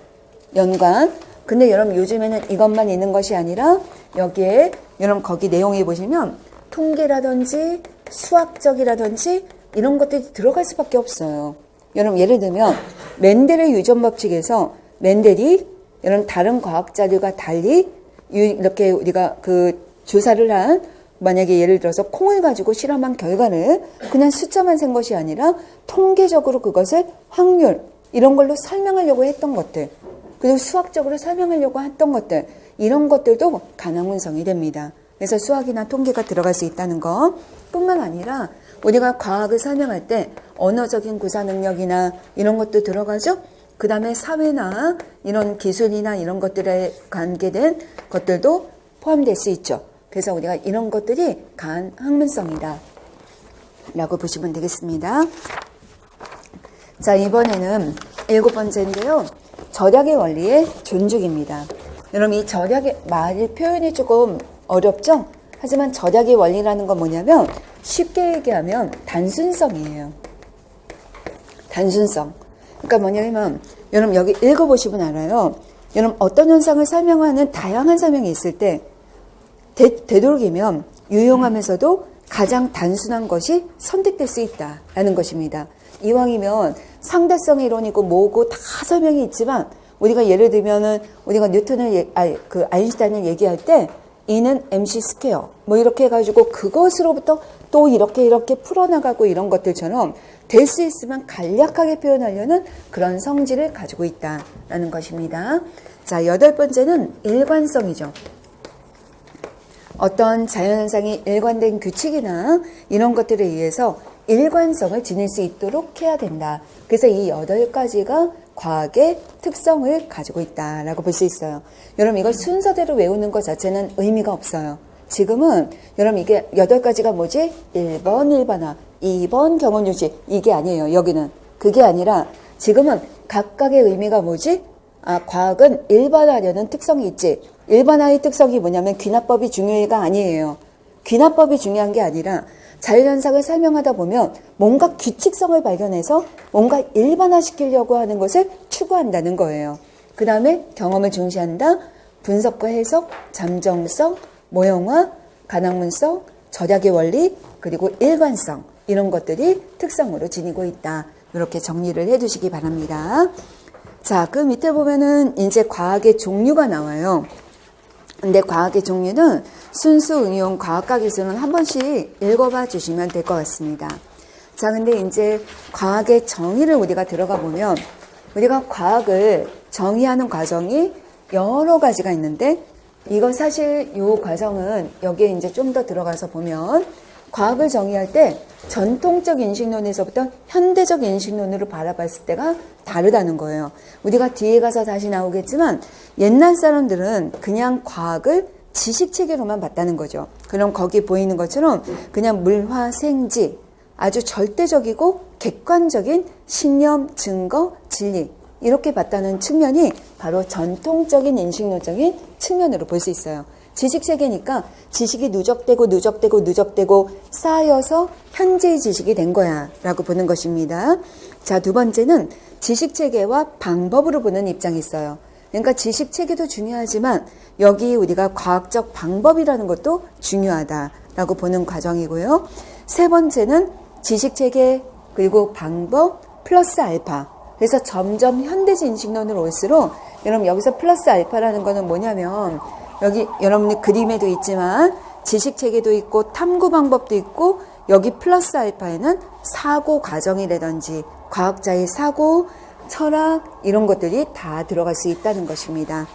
근데 여러분 요즘에는 이것만 있는 것이 아니라 여기에 여러분 거기 내용에 보시면 통계라든지 수학적이라든지 이런 것들이 들어갈 수밖에 없어요. 여러분 예를 들면 멘델의 유전 법칙에서 멘델이 여러분 다른 과학자들과 달리 이렇게 우리가 그 조사를 한 만약에 예를 들어서 콩을 가지고 실험한 결과를 그냥 숫자만 센 것이 아니라 통계적으로 그것을 확률 이런 걸로 설명하려고 했던 것들 그리고 수학적으로 설명하려고 했던 것들 이런 것들도 간학문성이 됩니다. 그래서 수학이나 통계가 들어갈 수 있다는 것 뿐만 아니라 우리가 과학을 설명할 때 언어적인 구사 능력이나 이런 것도 들어가죠. 그 다음에 사회나 이런 기술이나 이런 것들에 관계된 것들도 포함될 수 있죠. 그래서 우리가 이런 것들이 간학문성이다 라고 보시면 되겠습니다. 자, 이번에는 7번째인데요. 절약의 원리의 존중입니다. 여러분 이 절약의 말 표현이 조금 어렵죠? 하지만 절약의 원리라는 건 뭐냐면 쉽게 얘기하면 단순성이에요. 단순성. 그러니까 뭐냐면 여러분 여기 읽어보시면 알아요. 여러분 어떤 현상을 설명하는 다양한 설명이 있을 때 되도록이면 유용하면서도 가장 단순한 것이 선택될 수 있다라는 것입니다. 이왕이면 상대성 이론이고 뭐고 다 설명이 있지만 우리가 예를 들면은 우리가 그 아인슈타인을 얘기할 때 E는 MC 스퀘어 뭐 이렇게 해가지고 그것으로부터 또 이렇게 풀어나가고 이런 것들처럼 될 수 있으면 간략하게 표현하려는 그런 성질을 가지고 있다라는 것입니다. 자, 8번째는 일관성이죠. 어떤 자연현상이 일관된 규칙이나 이런 것들에 의해서 일관성을 지닐 수 있도록 해야 된다. 그래서 이 8가지가 과학의 특성을 가지고 있다라고 볼 수 있어요. 여러분 이걸 순서대로 외우는 것 자체는 의미가 없어요. 지금은 여러분 이게 8가지가 뭐지? 1번 일반화, 2번 경험유지 이게 아니에요. 여기는 그게 아니라 지금은 각각의 의미가 뭐지? 과학은 일반화하려는 특성이 있지. 일반화의 특성이 뭐냐면 귀납법이 중요해가 아니에요. 귀납법이 중요한 게 아니라 자연현상을 설명하다 보면 뭔가 규칙성을 발견해서 뭔가 일반화시키려고 하는 것을 추구한다는 거예요. 그 다음에 경험을 중시한다. 분석과 해석, 잠정성, 모형화, 간학문성, 절약의 원리, 그리고 일관성 이런 것들이 특성으로 지니고 있다. 이렇게 정리를 해두시기 바랍니다. 자, 그 밑에 보면은 이제 과학의 종류가 나와요. 근데 과학의 종류는 순수, 응용, 과학과 기술은 한 번씩 읽어봐 주시면 될 것 같습니다. 자, 근데 이제 과학의 정의를 우리가 들어가 보면 우리가 과학을 정의하는 과정이 여러 가지가 있는데 이건 사실 이 과정은 여기에 이제 좀 더 들어가서 보면 과학을 정의할 때 전통적 인식론에서부터 현대적 인식론으로 바라봤을 때가 다르다는 거예요. 우리가 뒤에 가서 다시 나오겠지만 옛날 사람들은 그냥 과학을 지식체계로만 봤다는 거죠. 그럼 거기 보이는 것처럼 그냥 물화생지 아주 절대적이고 객관적인 신념, 증거, 진리 이렇게 봤다는 측면이 바로 전통적인 인식론적인 측면으로 볼 수 있어요. 지식체계니까 지식이 누적되고 쌓여서 현재의 지식이 된 거야 라고 보는 것입니다. 자, 두 번째는 지식체계와 방법으로 보는 입장이 있어요. 그러니까 지식 체계도 중요하지만 여기 우리가 과학적 방법이라는 것도 중요하다라고 보는 과정이고요. 세 번째는 지식 체계 그리고 방법 플러스 알파. 그래서 점점 현대지 인식론으로 올수록 여러분 여기서 플러스 알파라는 거는 뭐냐면 여기 여러분이 그림에도 있지만 지식 체계도 있고 탐구 방법도 있고 여기 플러스 알파에는 사고 과정이라든지 과학자의 사고, 철학 이런 것들이 다 들어갈 수 있다는 것입니다.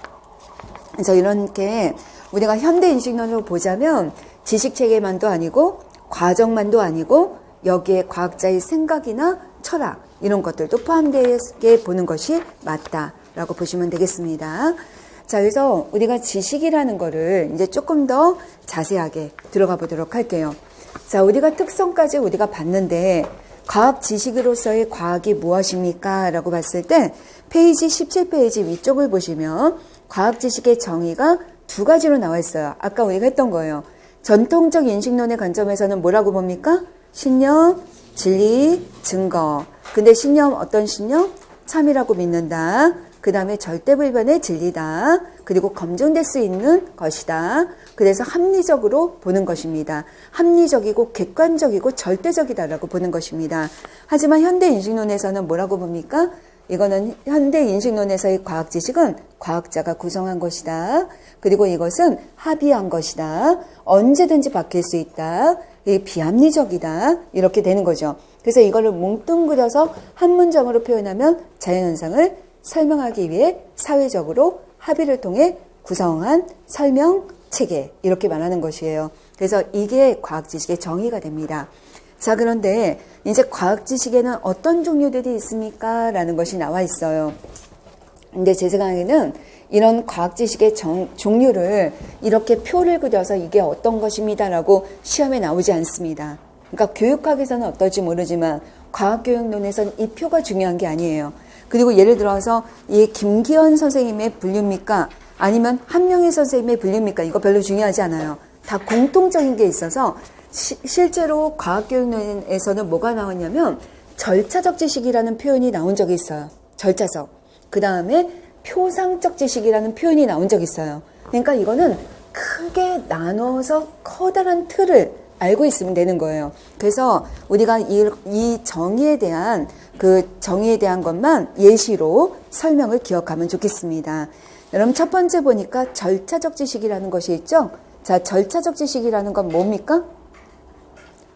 그래서 이렇게 우리가 현대 인식론으로 보자면 지식 체계만도 아니고 과정만도 아니고 여기에 과학자의 생각이나 철학 이런 것들도 포함되어 보는 것이 맞다라고 보시면 되겠습니다. 자, 그래서 우리가 지식이라는 거를 이제 조금 더 자세하게 들어가 보도록 할게요. 자, 우리가 특성까지 우리가 봤는데 과학 지식으로서의 과학이 무엇입니까? 라고 봤을 때 페이지 17페이지 위쪽을 보시면 과학 지식의 정의가 두 가지로 나와 있어요. 아까 우리가 했던 거예요. 전통적 인식론의 관점에서는 뭐라고 봅니까? 신념, 진리, 증거. 근데 신념 어떤 신념? 참이라고 믿는다. 그 다음에 절대불변의 진리다. 그리고 검증될 수 있는 것이다. 그래서 합리적으로 보는 것입니다. 합리적이고 객관적이고 절대적이다라고 보는 것입니다. 하지만 현대인식론에서는 뭐라고 봅니까? 이거는 현대인식론에서의 과학 지식은 과학자가 구성한 것이다. 그리고 이것은 합의한 것이다. 언제든지 바뀔 수 있다. 이게 비합리적이다. 이렇게 되는 거죠. 그래서 이거를 뭉뚱그려서 한 문장으로 표현하면 자연현상을 설명하기 위해 사회적으로 합의를 통해 구성한 설명 체계 이렇게 말하는 것이에요. 그래서 이게 과학 지식의 정의가 됩니다. 자, 그런데 이제 과학 지식에는 어떤 종류들이 있습니까? 라는 것이 나와 있어요. 근데 제 생각에는 이런 과학 지식의 종류를 이렇게 표를 그려서 이게 어떤 것입니다라고 시험에 나오지 않습니다. 그러니까 교육학에서는 어떨지 모르지만 과학교육론에서는 이 표가 중요한 게 아니에요. 그리고 예를 들어서 이 김기현 선생님의 분류입니까? 아니면 한명희 선생님의 분류입니까? 이거 별로 중요하지 않아요. 다 공통적인 게 있어서 실제로 과학교육론에서는 뭐가 나왔냐면 절차적 지식이라는 표현이 나온 적이 있어요. 절차적. 그 다음에 표상적 지식이라는 표현이 나온 적이 있어요. 그러니까 이거는 크게 나눠서 커다란 틀을 알고 있으면 되는 거예요. 그래서 우리가 이 정의에 대한 것만 예시로 설명을 기억하면 좋겠습니다. 여러분 첫 번째 보니까 절차적 지식이라는 것이 있죠. 자, 절차적 지식이라는 건 뭡니까?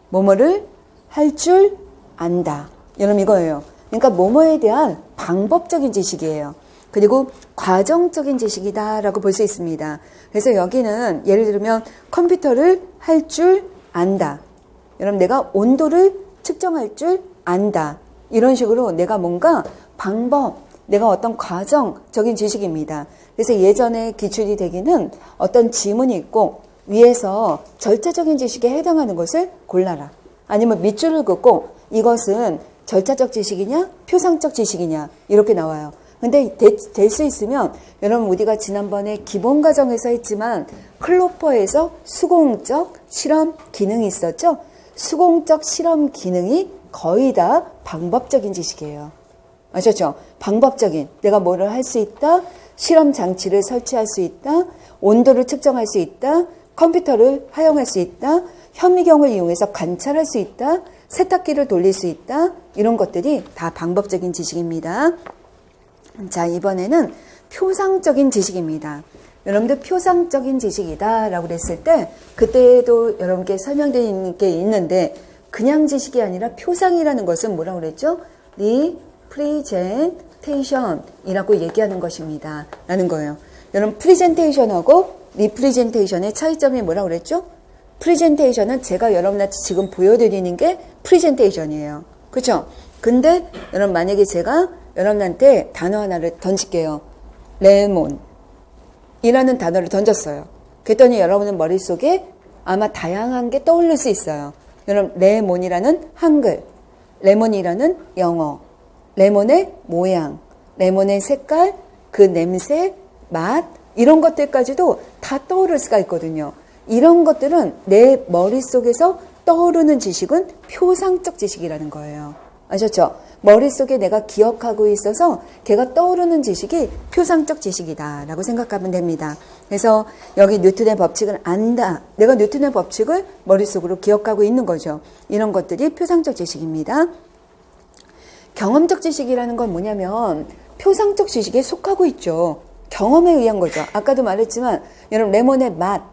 뭐뭐를 할 줄 안다. 여러분 이거예요. 그러니까 뭐뭐에 대한 방법적인 지식이에요. 그리고 과정적인 지식이다라고 볼 수 있습니다. 그래서 여기는 예를 들면 컴퓨터를 할 줄 안다. 여러분 내가 온도를 측정할 줄 안다. 이런 식으로 내가 뭔가 방법, 내가 어떤 과정적인 지식입니다. 그래서 예전에 기출이 되기는 어떤 지문이 있고 위에서 절차적인 지식에 해당하는 것을 골라라. 아니면 밑줄을 긋고 이것은 절차적 지식이냐 표상적 지식이냐 이렇게 나와요. 근데 될 수 있으면 여러분 우리가 지난번에 기본 과정에서 했지만 클로퍼에서 수공적 실험 기능이 있었죠. 수공적 실험 기능이 거의 다 방법적인 지식이에요. 아셨죠? 방법적인 내가 뭐를 할 수 있다. 실험 장치를 설치할 수 있다. 온도를 측정할 수 있다. 컴퓨터를 활용할 수 있다. 현미경을 이용해서 관찰할 수 있다. 세탁기를 돌릴 수 있다. 이런 것들이 다 방법적인 지식입니다. 자, 이번에는 표상적인 지식입니다. 여러분들 표상적인 지식이다 라고 그랬을 때 그때도 여러분께 설명드린 게 있는데 그냥 지식이 아니라 표상이라는 것은 뭐라고 그랬죠? 리프리젠테이션 이라고 얘기하는 것입니다 라는 거예요. 여러분 프리젠테이션하고 리프리젠테이션의 차이점이 뭐라고 그랬죠? 프리젠테이션은 제가 여러분한테 지금 보여드리는 게 프리젠테이션이에요. 그렇죠? 근데 여러분 만약에 제가 여러분한테 단어 하나를 던질게요. 레몬 이라는 단어를 던졌어요. 그랬더니 여러분은 머릿속에 아마 다양한 게 떠오를 수 있어요. 여러분 레몬이라는 한글, 레몬이라는 영어, 레몬의 모양, 레몬의 색깔, 그 냄새, 맛 이런 것들까지도 다 떠오를 수가 있거든요. 이런 것들은 내 머릿속에서 떠오르는 지식은 표상적 지식이라는 거예요. 아셨죠? 머릿속에 내가 기억하고 있어서 걔가 떠오르는 지식이 표상적 지식이다 라고 생각하면 됩니다. 그래서 여기 뉴턴의 법칙을 안다. 내가 뉴턴의 법칙을 머릿속으로 기억하고 있는 거죠. 이런 것들이 표상적 지식입니다. 경험적 지식이라는 건 뭐냐면 표상적 지식에 속하고 있죠. 경험에 의한 거죠. 아까도 말했지만 여러분 레몬의 맛,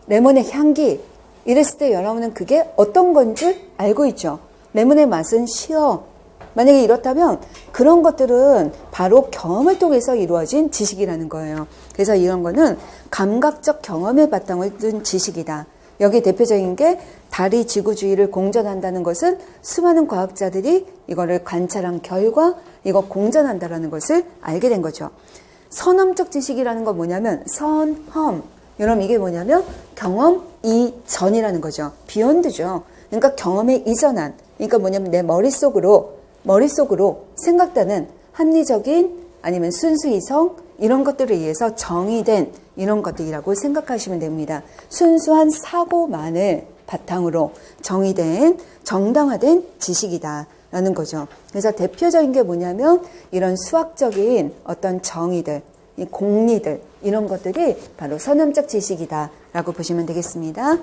레몬의 향기 이랬을 때 여러분은 그게 어떤 건 줄 알고 있죠. 레몬의 맛은 시어. 만약에 이렇다면 그런 것들은 바로 경험을 통해서 이루어진 지식이라는 거예요. 그래서 이런 거는 감각적 경험의 바탕을 둔 지식이다. 여기 대표적인 게 달이 지구 주위를 공전한다는 것은 수많은 과학자들이 이거를 관찰한 결과 이거 공전한다는 것을 알게 된 거죠. 선험적 지식이라는 건 뭐냐면 선험. 여러분 이게 뭐냐면 경험 이전이라는 거죠. 비욘드죠. 그러니까 경험에 이전한. 그러니까 뭐냐면 내 머릿속으로 생각되는 합리적인 아니면 순수 이성 이런 것들에 의해서 정의된 이런 것들이라고 생각하시면 됩니다. 순수한 사고만을 바탕으로 정의된 정당화된 지식이다 라는 거죠. 그래서 대표적인 게 뭐냐면 이런 수학적인 어떤 정의들, 이 공리들 이런 것들이 바로 선험적 지식이다 라고 보시면 되겠습니다.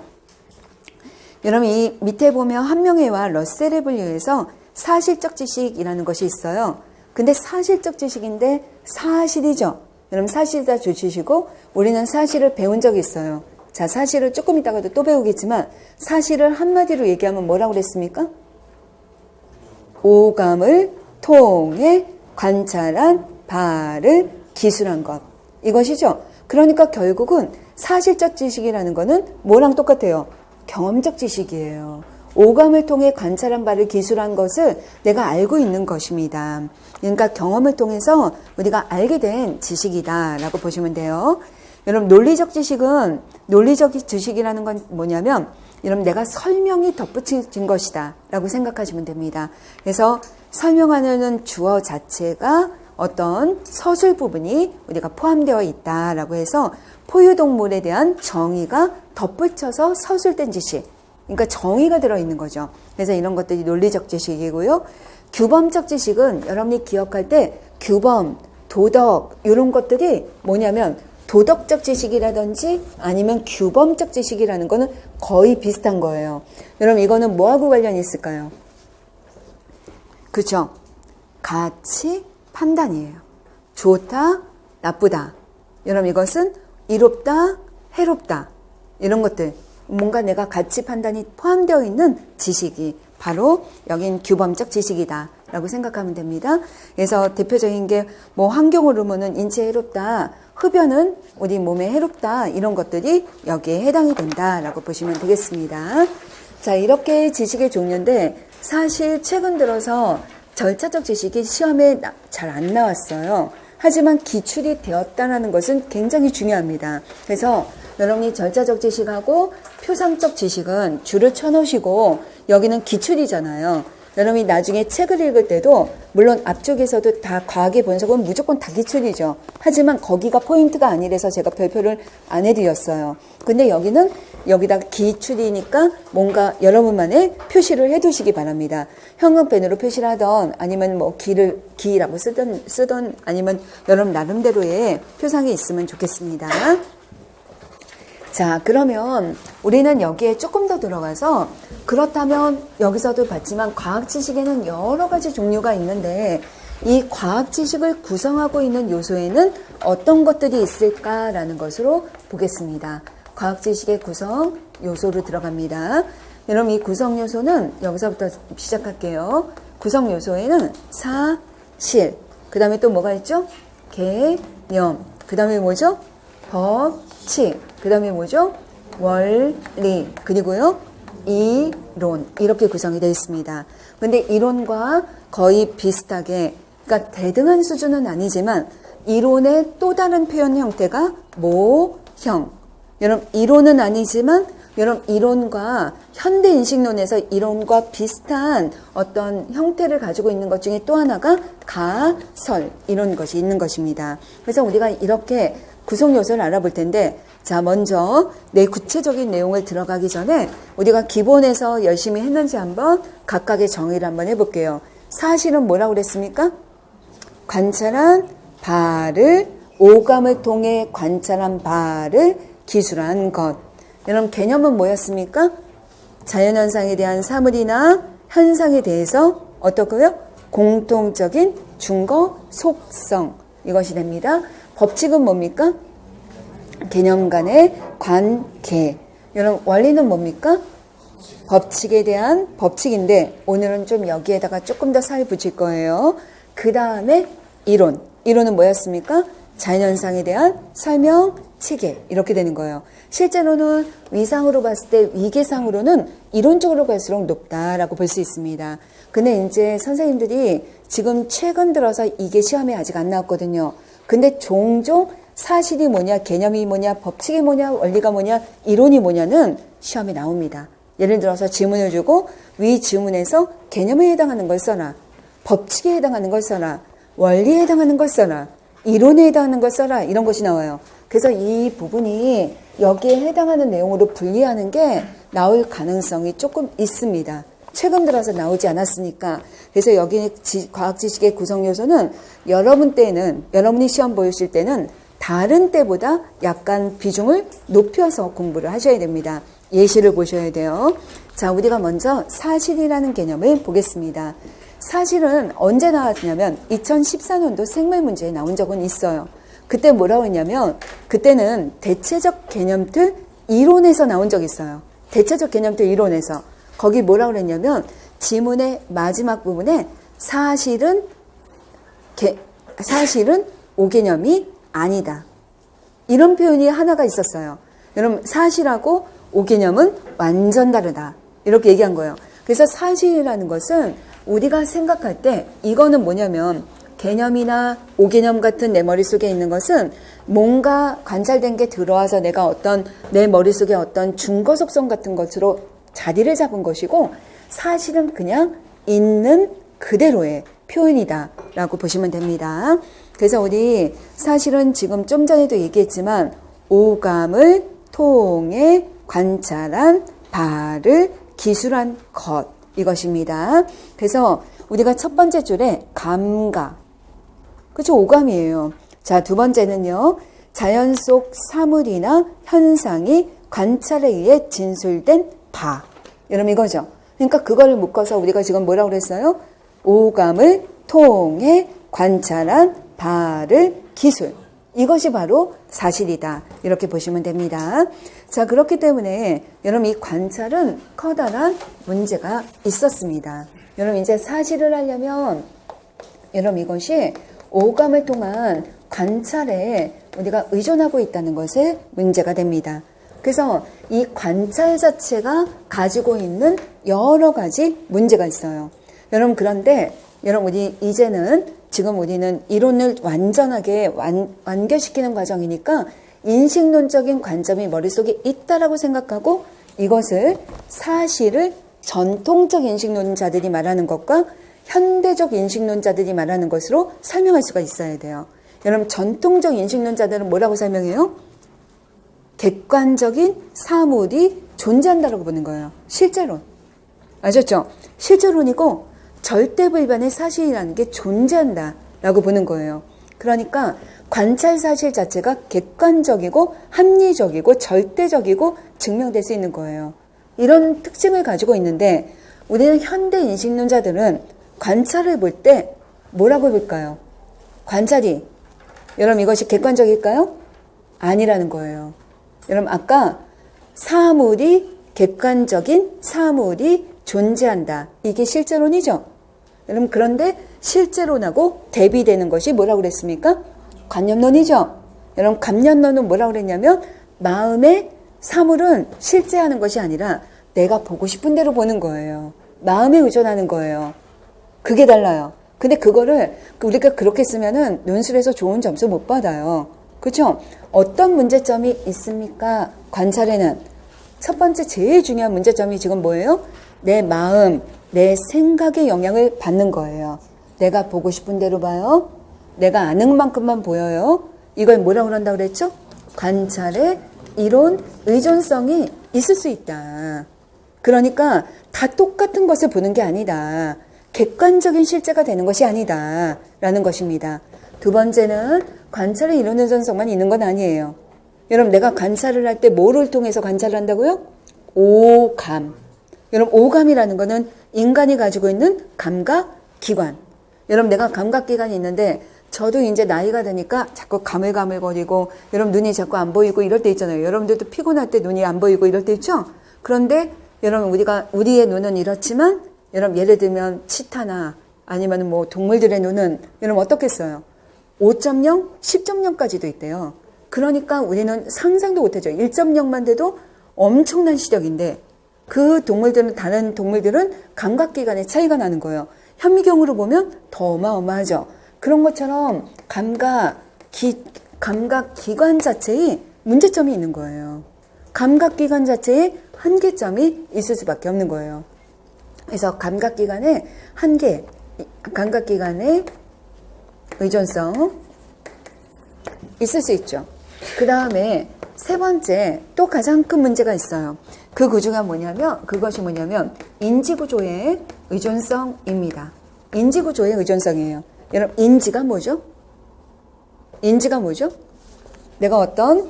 여러분 이 밑에 보면 함명회와 러셀에 분류해서 사실적 지식이라는 것이 있어요. 근데 사실적 지식인데 사실이죠. 여러분 사실이다 주시고 우리는 사실을 배운 적이 있어요. 자, 사실을 조금 이따가도 또 배우겠지만 사실을 한마디로 얘기하면 뭐라고 그랬습니까? 오감을 통해 관찰한 바를 기술한 것. 이것이죠. 그러니까 결국은 사실적 지식이라는 거는 뭐랑 똑같아요? 경험적 지식이에요. 오감을 통해 관찰한 바를 기술한 것을 내가 알고 있는 것입니다. 그러니까 경험을 통해서 우리가 알게 된 지식이다라고 보시면 돼요. 여러분 논리적 지식이라는 건 뭐냐면 여러분 내가 설명이 덧붙인 것이다 라고 생각하시면 됩니다. 그래서 설명하는 주어 자체가 어떤 서술 부분이 우리가 포함되어 있다라고 해서 포유동물에 대한 정의가 덧붙여서 서술된 지식, 그러니까 정의가 들어있는 거죠. 그래서 이런 것들이 논리적 지식이고요. 규범적 지식은 여러분이 기억할 때 규범, 도덕 이런 것들이 뭐냐면 도덕적 지식이라든지 아니면 규범적 지식이라는 거는 거의 비슷한 거예요. 여러분 이거는 뭐하고 관련이 있을까요? 그렇죠? 가치 판단이에요. 좋다, 나쁘다. 여러분 이것은 이롭다, 해롭다. 이런 것들. 뭔가 내가 가치 판단이 포함되어 있는 지식이 바로 여긴 규범적 지식이다 라고 생각하면 됩니다. 그래서 대표적인 게 뭐 환경 호르몬은 인체에 해롭다, 흡연은 우리 몸에 해롭다 이런 것들이 여기에 해당이 된다 라고 보시면 되겠습니다. 자, 이렇게 지식의 종류인데 사실 최근 들어서 절차적 지식이 시험에 잘 안 나왔어요. 하지만 기출이 되었다는 것은 굉장히 중요합니다. 그래서 여러분이 절차적 지식하고 표상적 지식은 줄을 쳐놓으시고 여기는 기출이잖아요. 여러분이 나중에 책을 읽을 때도 물론 앞쪽에서도 다 과학의 본석은 무조건 다 기출이죠. 하지만 거기가 포인트가 아니라서 제가 별표를 안 해드렸어요. 근데 여기는 여기다 기출이니까 뭔가 여러분만의 표시를 해두시기 바랍니다. 형광펜으로 표시를 하던 아니면 뭐 기라고 쓰던 아니면 여러분 나름대로의 표상이 있으면 좋겠습니다. 자, 그러면 우리는 여기에 조금 더 들어가서 그렇다면 여기서도 봤지만 과학 지식에는 여러 가지 종류가 있는데 이 과학 지식을 구성하고 있는 요소에는 어떤 것들이 있을까라는 것으로 보겠습니다. 과학 지식의 구성 요소로 들어갑니다. 여러분 이 구성 요소는 여기서부터 시작할게요. 구성 요소에는 사실, 그 다음에 또 뭐가 있죠? 개념, 그 다음에 뭐죠? 법칙, 그 다음에 뭐죠? 원리, 그리고요 이론, 이렇게 구성이 되어 있습니다. 근데 이론과 거의 비슷하게, 그러니까 대등한 수준은 아니지만 이론의 또 다른 표현 형태가 모형. 여러분 이론은 아니지만 여러분 이론과 현대인식론에서 이론과 비슷한 어떤 형태를 가지고 있는 것 중에 또 하나가 가설, 이런 것이 있는 것입니다. 그래서 우리가 이렇게 구성 요소를 알아볼 텐데, 자, 먼저 내 구체적인 내용을 들어가기 전에 우리가 기본에서 열심히 했는지 한번 각각의 정의를 한번 해볼게요. 사실은 뭐라고 그랬습니까? 관찰한 바를, 오감을 통해 관찰한 바를 기술한 것. 이런 개념은 뭐였습니까? 자연현상에 대한 사물이나 현상에 대해서 어떻고요? 공통적인 증거 속성. 이것이 됩니다. 법칙은 뭡니까? 개념 간의 관계. 이런 원리는 뭡니까? 법칙에 대한 법칙인데 오늘은 좀 여기에다가 조금 더 살 붙일 거예요. 그 다음에 이론. 이론은 뭐였습니까? 자연현상에 대한 설명, 체계 이렇게 되는 거예요. 실제로는 위상으로 봤을 때 위계상으로는 이론적으로 갈수록 높다라고 볼 수 있습니다. 근데 이제 선생님들이 지금 최근 들어서 이게 시험에 아직 안 나왔거든요. 근데 종종 사실이 뭐냐, 개념이 뭐냐, 법칙이 뭐냐, 원리가 뭐냐, 이론이 뭐냐는 시험에 나옵니다. 예를 들어서 지문을 주고 위 지문에서 개념에 해당하는 걸 써라. 법칙에 해당하는 걸 써라. 원리에 해당하는 걸 써라. 이론에 해당하는 걸 써라. 이런 것이 나와요. 그래서 이 부분이 여기에 해당하는 내용으로 분리하는 게 나올 가능성이 조금 있습니다. 최근 들어서 나오지 않았으니까. 그래서 여기 과학 지식의 구성 요소는 여러분 때는, 여러분이 시험 보실 때는 다른 때보다 약간 비중을 높여서 공부를 하셔야 됩니다. 예시를 보셔야 돼요. 자, 우리가 먼저 사실이라는 개념을 보겠습니다. 사실은 언제 나왔냐면 2014년도 생물 문제에 나온 적은 있어요. 그때 뭐라고 했냐면 그때는 대체적 개념틀 이론에서 나온 적이 있어요. 대체적 개념틀 이론에서. 거기 뭐라고 그랬냐면 지문의 마지막 부분에 사실은 오개념이 아니다. 이런 표현이 하나가 있었어요. 여러분 사실하고 오개념은 완전 다르다. 이렇게 얘기한 거예요. 그래서 사실이라는 것은 우리가 생각할 때 이거는 뭐냐면 개념이나 오개념 같은 내 머릿속에 있는 것은 뭔가 관찰된 게 들어와서 내가 어떤 내 머릿속에 어떤 증거 속성 같은 것으로 자리를 잡은 것이고 사실은 그냥 있는 그대로의 표현이다 라고 보시면 됩니다. 그래서 우리 사실은 지금 좀 전에도 얘기했지만 오감을 통해 관찰한 바를 기술한 것 이것입니다. 그래서 우리가 첫 번째 줄에 감각 그렇죠? 오감이에요. 자, 두 번째는요. 자연 속 사물이나 현상이 관찰에 의해 진술된 바. 여러분 이거죠. 그러니까 그걸 묶어서 우리가 지금 뭐라고 그랬어요? 오감을 통해 관찰한 바를 기술. 이것이 바로 사실이다. 이렇게 보시면 됩니다. 자, 그렇기 때문에 여러분 이 관찰은 커다란 문제가 있었습니다. 여러분 이제 사실을 하려면 여러분 이것이 오감을 통한 관찰에 우리가 의존하고 있다는 것에 문제가 됩니다. 그래서 이 관찰 자체가 가지고 있는 여러 가지 문제가 있어요. 여러분 그런데 여러분 우리 이제는 지금 우리는 이론을 완전하게 완결시키는 과정이니까 인식론적인 관점이 머릿속에 있다라고 생각하고 이것을 사실을 전통적 인식론자들이 말하는 것과 현대적 인식론자들이 말하는 것으로 설명할 수가 있어야 돼요. 여러분 전통적 인식론자들은 뭐라고 설명해요? 객관적인 사물이 존재한다고 보는 거예요. 실제론. 아셨죠? 실제론이고 절대불변의 사실이라는 게 존재한다라고 보는 거예요. 그러니까 관찰 사실 자체가 객관적이고 합리적이고 절대적이고 증명될 수 있는 거예요. 이런 특징을 가지고 있는데 우리는 현대 인식론자들은 관찰을 볼 때 뭐라고 볼까요? 관찰이 여러분 이것이 객관적일까요? 아니라는 거예요. 여러분 아까 사물이 객관적인 사물이 존재한다. 이게 실제론이죠. 여러분 그런데 실제론하고 대비되는 것이 뭐라고 그랬습니까? 관념론이죠. 여러분 관념론은 뭐라고 그랬냐면 마음의 사물은 실제하는 것이 아니라 내가 보고 싶은 대로 보는 거예요. 마음에 의존하는 거예요. 그게 달라요. 근데 그거를 우리가 그렇게 쓰면은 논술에서 좋은 점수 못 받아요. 그렇죠? 어떤 문제점이 있습니까? 관찰에는 첫 번째 제일 중요한 문제점이 지금 뭐예요? 내 마음, 내 생각의 영향을 받는 거예요. 내가 보고 싶은 대로 봐요. 내가 아는 만큼만 보여요. 이걸 뭐라고 그런다고 그랬죠? 관찰의 이론 의존성이 있을 수 있다. 그러니까 다 똑같은 것을 보는 게 아니다. 객관적인 실제가 되는 것이 아니다라는 것입니다. 두 번째는 관찰의 이론 의존성만 있는 건 아니에요. 여러분 내가 관찰을 할 때 뭐를 통해서 관찰을 한다고요? 오감. 여러분 오감이라는 거는 인간이 가지고 있는 감각기관. 여러분 내가 감각기관이 있는데 저도 이제 나이가 드니까 자꾸 가물가물거리고 여러분 눈이 자꾸 안 보이고 이럴 때 있잖아요. 여러분들도 피곤할 때 눈이 안 보이고 이럴 때 있죠? 그런데 여러분 우리의 눈은 이렇지만 여러분 예를 들면 치타나 아니면 뭐 동물들의 눈은 여러분 어떻겠어요? 5.0, 10.0까지도 있대요. 그러니까 우리는 상상도 못하죠. 1.0만 돼도 엄청난 시력인데 그 동물들은 다른 동물들은 감각기관의 차이가 나는 거예요. 현미경으로 보면 더 어마어마하죠. 그런 것처럼 감각기관 자체에 문제점이 있는 거예요. 감각기관 자체에 한계점이 있을 수밖에 없는 거예요. 그래서 감각기관의 한계, 감각기관의 의존성 있을 수 있죠. 그 다음에 세 번째 또 가장 큰 문제가 있어요. 그것이 뭐냐면 인지구조의 의존성입니다. 인지구조의 의존성이에요. 여러분 인지가 뭐죠? 내가 어떤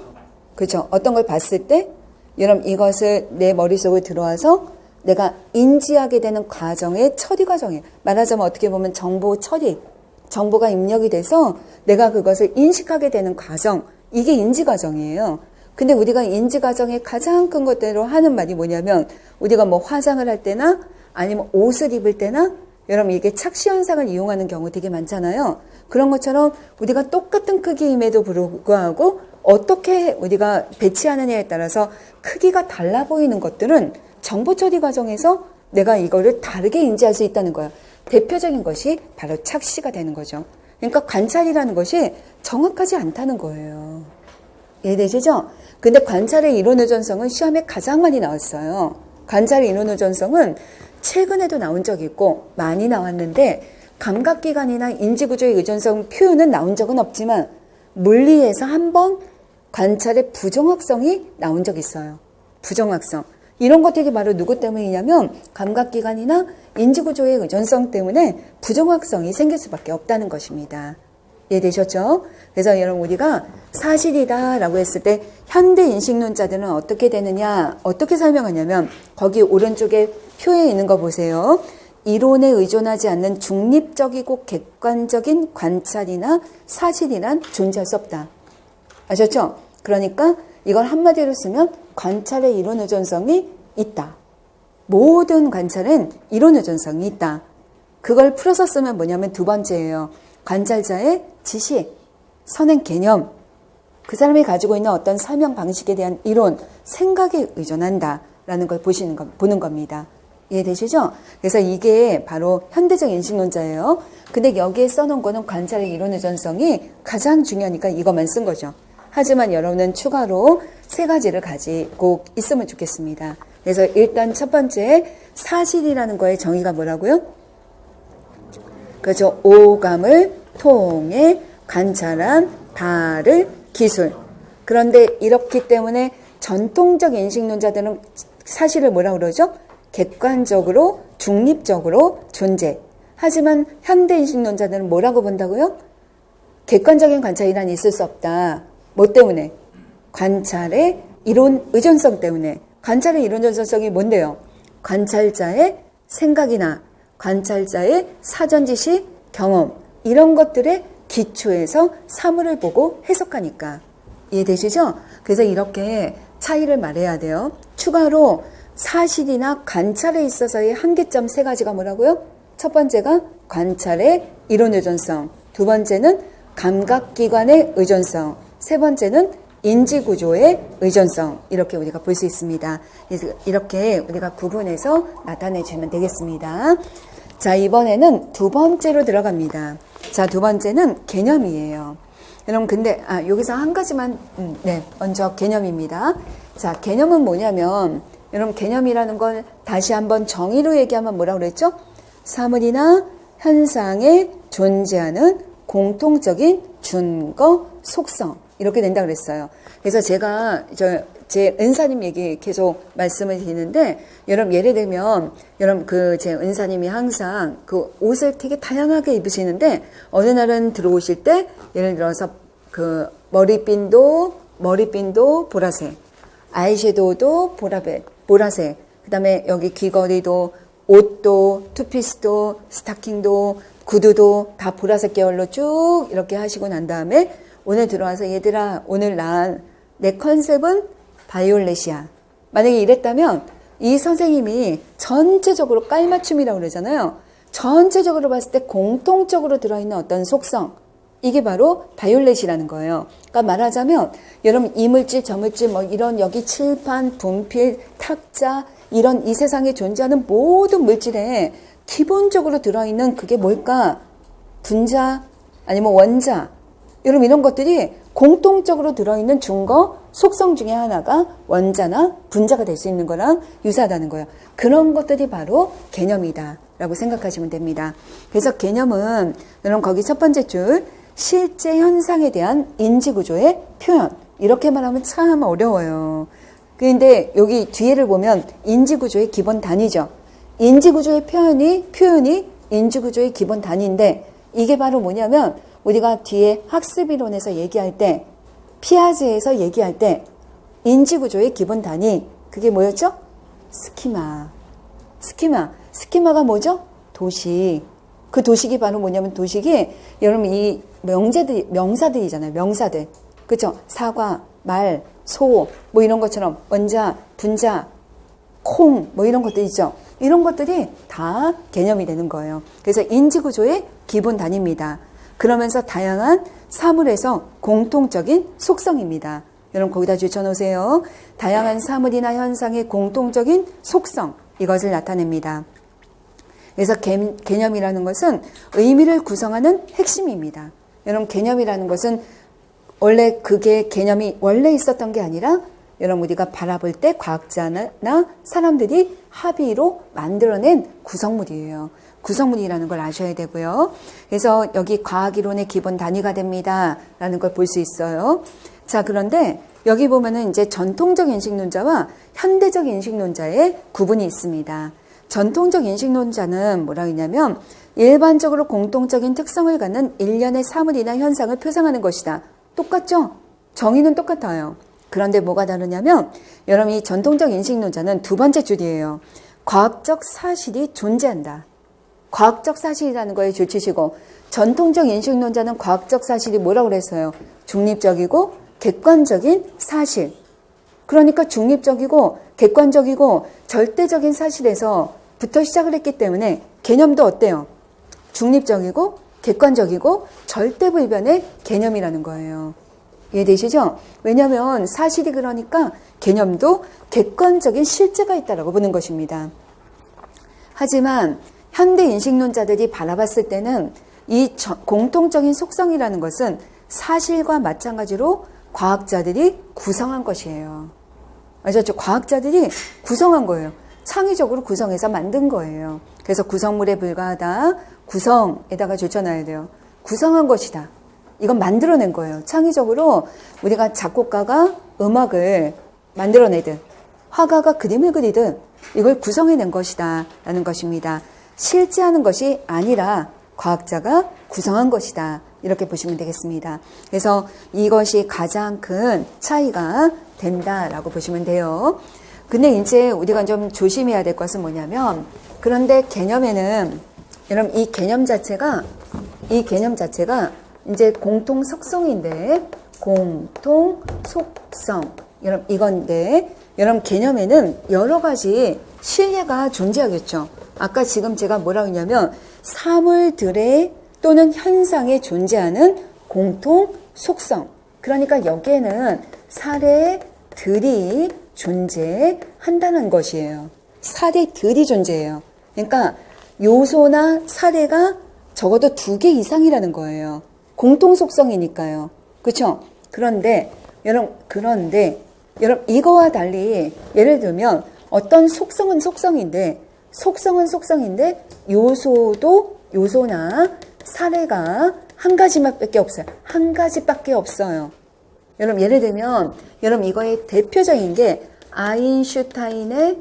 걸 봤을 때 여러분 이것을 내 머릿속에 들어와서 내가 인지하게 되는 과정의 처리 과정이에요. 말하자면 어떻게 보면 정보 처리, 정보가 입력이 돼서 내가 그것을 인식하게 되는 과정, 이게 인지 과정이에요. 근데 우리가 인지 과정의 가장 큰 것대로 하는 말이 뭐냐면 우리가 뭐 화장을 할 때나 아니면 옷을 입을 때나 여러분 이게 착시 현상을 이용하는 경우 되게 많잖아요. 그런 것처럼 우리가 똑같은 크기임에도 불구하고 어떻게 우리가 배치하느냐에 따라서 크기가 달라 보이는 것들은 정보 처리 과정에서 내가 이거를 다르게 인지할 수 있다는 거야. 대표적인 것이 바로 착시가 되는 거죠. 그러니까 관찰이라는 것이 정확하지 않다는 거예요. 이해되시죠? 근데 관찰의 이론 의존성은 시험에 가장 많이 나왔어요. 관찰의 이론 의존성은 최근에도 나온 적이 있고 많이 나왔는데 감각기관이나 인지구조의 의존성 표현은 나온 적은 없지만 물리에서 한번 관찰의 부정확성이 나온 적이 있어요. 부정확성. 이런 것들이 바로 누구 때문이냐면 감각기관이나 인지구조의 의존성 때문에 부정확성이 생길 수밖에 없다는 것입니다. 이해되셨죠? 그래서 여러분 우리가 사실이다라고 했을 때 현대인식론자들은 어떻게 되느냐, 어떻게 설명하냐면 거기 오른쪽에 표에 있는 거 보세요. 이론에 의존하지 않는 중립적이고 객관적인 관찰이나 사실이란 존재할 수 없다. 아셨죠? 그러니까 이걸 한마디로 쓰면 관찰의 이론 의존성이 있다. 모든 관찰은 이론 의존성이 있다. 그걸 풀어서 쓰면 뭐냐면 두 번째예요. 관찰자의 지식, 선행 개념, 그 사람이 가지고 있는 어떤 설명 방식에 대한 이론, 생각에 의존한다라는 걸 보는 겁니다. 이해되시죠? 그래서 이게 바로 현대적 인식론자예요. 근데 여기에 써놓은 거는 관찰의 이론 의존성이 가장 중요하니까 이것만 쓴 거죠. 하지만 여러분은 추가로 세 가지를 가지고 있으면 좋겠습니다. 그래서 일단 첫 번째 사실이라는 거의 정의가 뭐라고요? 그렇죠. 오감을 통해 관찰한 바를 기술. 그런데 이렇기 때문에 전통적 인식론자들은 사실을 뭐라고 그러죠? 객관적으로 중립적으로 존재. 하지만 현대 인식론자들은 뭐라고 본다고요? 객관적인 관찰이란 있을 수 없다. 뭐 때문에? 관찰의 이론 의존성 때문에. 관찰의 이론 의존성이 뭔데요? 관찰자의 생각이나 관찰자의 사전 지식, 경험 이런 것들의 기초에서 사물을 보고 해석하니까. 이해되시죠? 그래서 이렇게 차이를 말해야 돼요. 추가로 사실이나 관찰에 있어서의 한계점 세 가지가 뭐라고요? 첫 번째가 관찰의 이론 의존성, 두 번째는 감각기관의 의존성, 세 번째는 인지구조의 의존성, 이렇게 우리가 볼 수 있습니다. 이렇게 우리가 구분해서 나타내 주면 되겠습니다. 자, 이번에는 두 번째로 들어갑니다. 자, 두 번째는 개념이에요. 여러분, 근데, 여기서 한 가지만, 먼저 개념입니다. 자, 개념은 뭐냐면, 여러분, 개념이라는 걸 다시 한번 정의로 얘기하면 뭐라고 그랬죠? 사물이나 현상에 존재하는 공통적인 준거, 속성. 이렇게 된다 그랬어요. 그래서 제가 제 은사님 얘기 계속 말씀을 드리는데, 여러분 예를 들면 여러분 제 은사님이 항상 그 옷을 되게 다양하게 입으시는데, 어느 날은 들어오실 때 예를 들어서 그 머리핀도 보라색, 아이섀도우도 보라색, 그다음에 여기 귀걸이도, 옷도, 투피스도, 스타킹도, 구두도 다 보라색 계열로 쭉 이렇게 하시고 난 다음에 오늘 들어와서 얘들아, 오늘 내 컨셉은 바이올렛이야. 만약에 이랬다면 이 선생님이 전체적으로 깔맞춤이라고 그러잖아요. 전체적으로 봤을 때 공통적으로 들어있는 어떤 속성, 이게 바로 바이올렛이라는 거예요. 그러니까 말하자면 여러분 이물질, 저물질, 뭐 이런 여기 칠판, 분필, 탁자, 이런 이 세상에 존재하는 모든 물질에 기본적으로 들어있는 그게 뭘까? 분자, 아니면 원자, 여러분 이런 것들이 공통적으로 들어있는 중거 속성 중에 하나가 원자나 분자가 될 수 있는 거랑 유사하다는 거예요. 그런 것들이 바로 개념이다 라고 생각하시면 됩니다. 그래서 개념은 여러분 거기 첫 번째 줄, 실제 현상에 대한 인지구조의 표현, 이렇게 말하면 참 어려워요. 그런데 여기 뒤에를 보면 인지구조의 기본 단위죠. 인지구조의 표현이 인지구조의 기본 단위인데, 이게 바로 뭐냐면 우리가 뒤에 학습이론에서 얘기할 때, 피아제에서 얘기할 때 인지구조의 기본 단위, 그게 뭐였죠? 스키마가 뭐죠? 도식. 그 도식이 바로 뭐냐면, 도식이 여러분 이 명사들이잖아요. 명사들. 그렇죠? 사과, 말, 소, 뭐 이런 것처럼 원자, 분자, 콩, 뭐 이런 것들 있죠. 이런 것들이 다 개념이 되는 거예요. 그래서 인지구조의 기본 단위입니다. 그러면서 다양한 사물에서 공통적인 속성입니다. 여러분 거기다 줄여놓으세요. 다양한 사물이나 현상의 공통적인 속성, 이것을 나타냅니다. 그래서 개념이라는 것은 의미를 구성하는 핵심입니다. 여러분 개념이라는 것은 원래 그게 개념이 원래 있었던 게 아니라 여러분 우리가 바라볼 때 과학자나 사람들이 합의로 만들어낸 구성물이에요. 구성물이라는 걸 아셔야 되고요. 그래서 여기 과학이론의 기본 단위가 됩니다 라는 걸 볼 수 있어요. 자, 그런데 여기 보면은 이제 전통적 인식론자와 현대적 인식론자의 구분이 있습니다. 전통적 인식론자는 뭐라고 했냐면, 일반적으로 공통적인 특성을 갖는 일련의 사물이나 현상을 표상하는 것이다. 똑같죠? 정의는 똑같아요. 그런데 뭐가 다르냐면, 여러분 이 전통적 인식론자는 두 번째 줄이에요. 과학적 사실이 존재한다. 과학적 사실이라는 거에 줄치시고, 전통적 인식론자는 과학적 사실이 뭐라고 그랬어요? 중립적이고 객관적인 사실. 그러니까 중립적이고 객관적이고 절대적인 사실에서부터 시작을 했기 때문에 개념도 어때요? 중립적이고 객관적이고 절대불변의 개념이라는 거예요. 이해되시죠? 왜냐하면 사실이 그러니까 개념도 객관적인 실제가 있다라고 보는 것입니다. 하지만 현대 인식론자들이 바라봤을 때는 이 공통적인 속성이라는 것은 사실과 마찬가지로 과학자들이 구성한 것이에요. 아시죠? 과학자들이 구성한 거예요. 창의적으로 구성해서 만든 거예요. 그래서 구성물에 불과하다. 구성에다가 줄여놔야 돼요. 구성한 것이다. 이건 만들어낸 거예요. 창의적으로 우리가 작곡가가 음악을 만들어내든 화가가 그림을 그리든 이걸 구성해낸 것이다 라는 것입니다. 실제하는 것이 아니라 과학자가 구성한 것이다. 이렇게 보시면 되겠습니다. 그래서 이것이 가장 큰 차이가 된다라고 보시면 돼요. 근데 이제 우리가 좀 조심해야 될 것은 뭐냐면, 그런데 개념에는 여러분 이 개념 자체가 이제 공통 속성인데, 공통 속성 여러분 이건데, 여러분 개념에는 여러 가지 실례가 존재하겠죠. 아까 지금 제가 뭐라고 했냐면, 사물들의 또는 현상에 존재하는 공통 속성. 그러니까 여기에는 사례들이 존재한다는 것이에요. 사례들이 존재해요. 그러니까 요소나 사례가 적어도 2개 이상이라는 거예요. 공통 속성이니까요. 그렇죠? 그런데 여러분 이거와 달리 예를 들면 어떤 속성은 속성인데 요소나 사례가 한 가지밖에 없어요. 한 가지밖에 없어요. 여러분 예를 들면 여러분 이거의 대표적인 게 아인슈타인이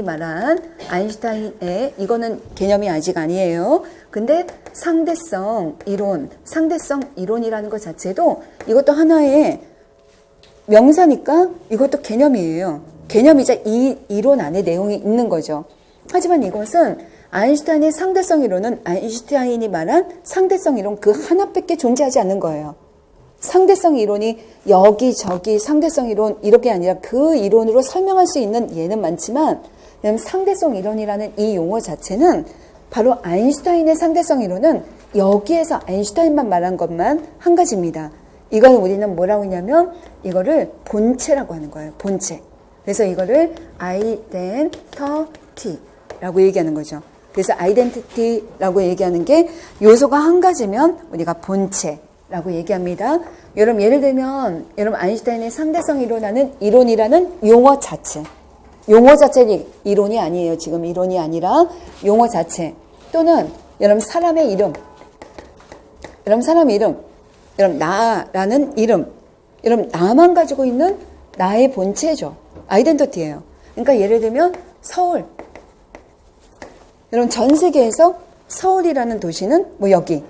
말한 아인슈타인의 이거는 개념이 아직 아니에요. 근데 상대성 이론이라는 것 자체도 이것도 하나의 명사니까 이것도 개념이에요. 개념이자 이 이론 안에 내용이 있는 거죠. 하지만 이것은 아인슈타인의 상대성 이론은 아인슈타인이 말한 상대성 이론 그 하나밖에 존재하지 않는 거예요. 상대성 이론이 여기저기 상대성 이론 이렇게 아니라 그 이론으로 설명할 수 있는 예는 많지만 상대성 이론이라는 이 용어 자체는 바로 아인슈타인의 상대성 이론은 여기에서 아인슈타인만 말한 것만 한 가지입니다. 이건 우리는 뭐라고 하냐면 이거를 본체라고 하는 거예요. 본체. 그래서 이거를 아이덴티티라고 얘기하는 거죠. 그래서 아이덴티티라고 얘기하는 게 요소가 한 가지면 우리가 본체라고 얘기합니다. 여러분 예를 들면 여러분 아인슈타인의 상대성 이론이라는 용어 자체는 이론이 아니에요. 지금 이론이 아니라 용어 자체 또는 여러분 사람의 이름, 여러분 나라는 이름, 여러분 나만 가지고 있는 나의 본체죠. 아이덴티티예요. 그러니까 예를 들면 서울. 여러분 전 세계에서 서울이라는 도시는 뭐 여기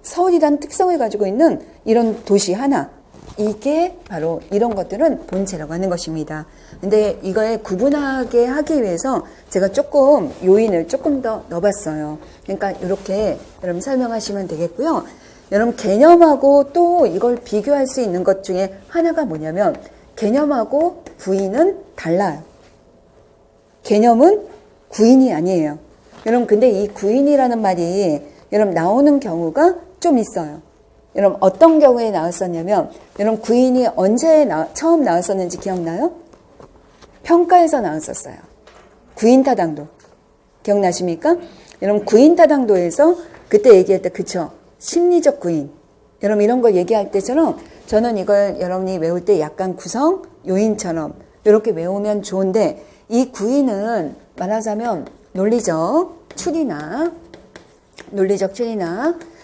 서울이라는 특성을 가지고 있는 이런 도시 하나. 이게 바로 이런 것들은 본체라고 하는 것입니다. 근데 이거에 구분하게 하기 위해서 제가 조금 요인을 조금 더 넣어봤어요. 그러니까 이렇게 여러분 설명하시면 되겠고요. 여러분 개념하고 또 이걸 비교할 수 있는 것 중에 하나가 뭐냐면 개념하고 구인은 달라요. 개념은 구인이 아니에요. 여러분 근데 이 구인이라는 말이 여러분 나오는 경우가 좀 있어요. 여러분 어떤 경우에 나왔었냐면 여러분 구인이 언제 처음 나왔었는지 기억나요? 평가에서 나왔었어요. 구인타당도 기억나십니까? 여러분 구인타당도에서 그때 얘기할 때 그쵸? 심리적 구인. 여러분 이런 거 얘기할 때처럼 저는 이걸 여러분이 외울 때 약간 구성 요인처럼 이렇게 외우면 좋은데 이 구인은 말하자면 논리적 추리나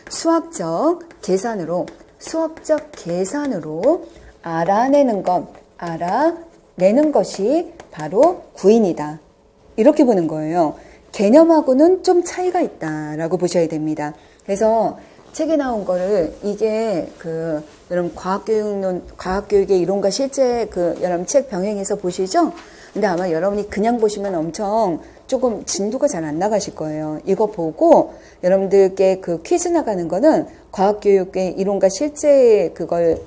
수학적 계산으로 알아내는 것이 바로 구인이다. 이렇게 보는 거예요. 개념하고는 좀 차이가 있다라고 보셔야 됩니다. 그래서 책에 나온 거를 이게 여러분 과학교육의 이론과 실제 여러분 책 병행해서 보시죠? 근데 아마 여러분이 그냥 보시면 엄청 조금 진도가 잘 안 나가실 거예요. 이거 보고 여러분들께 퀴즈 나가는 거는 과학교육의 이론과 실제 그걸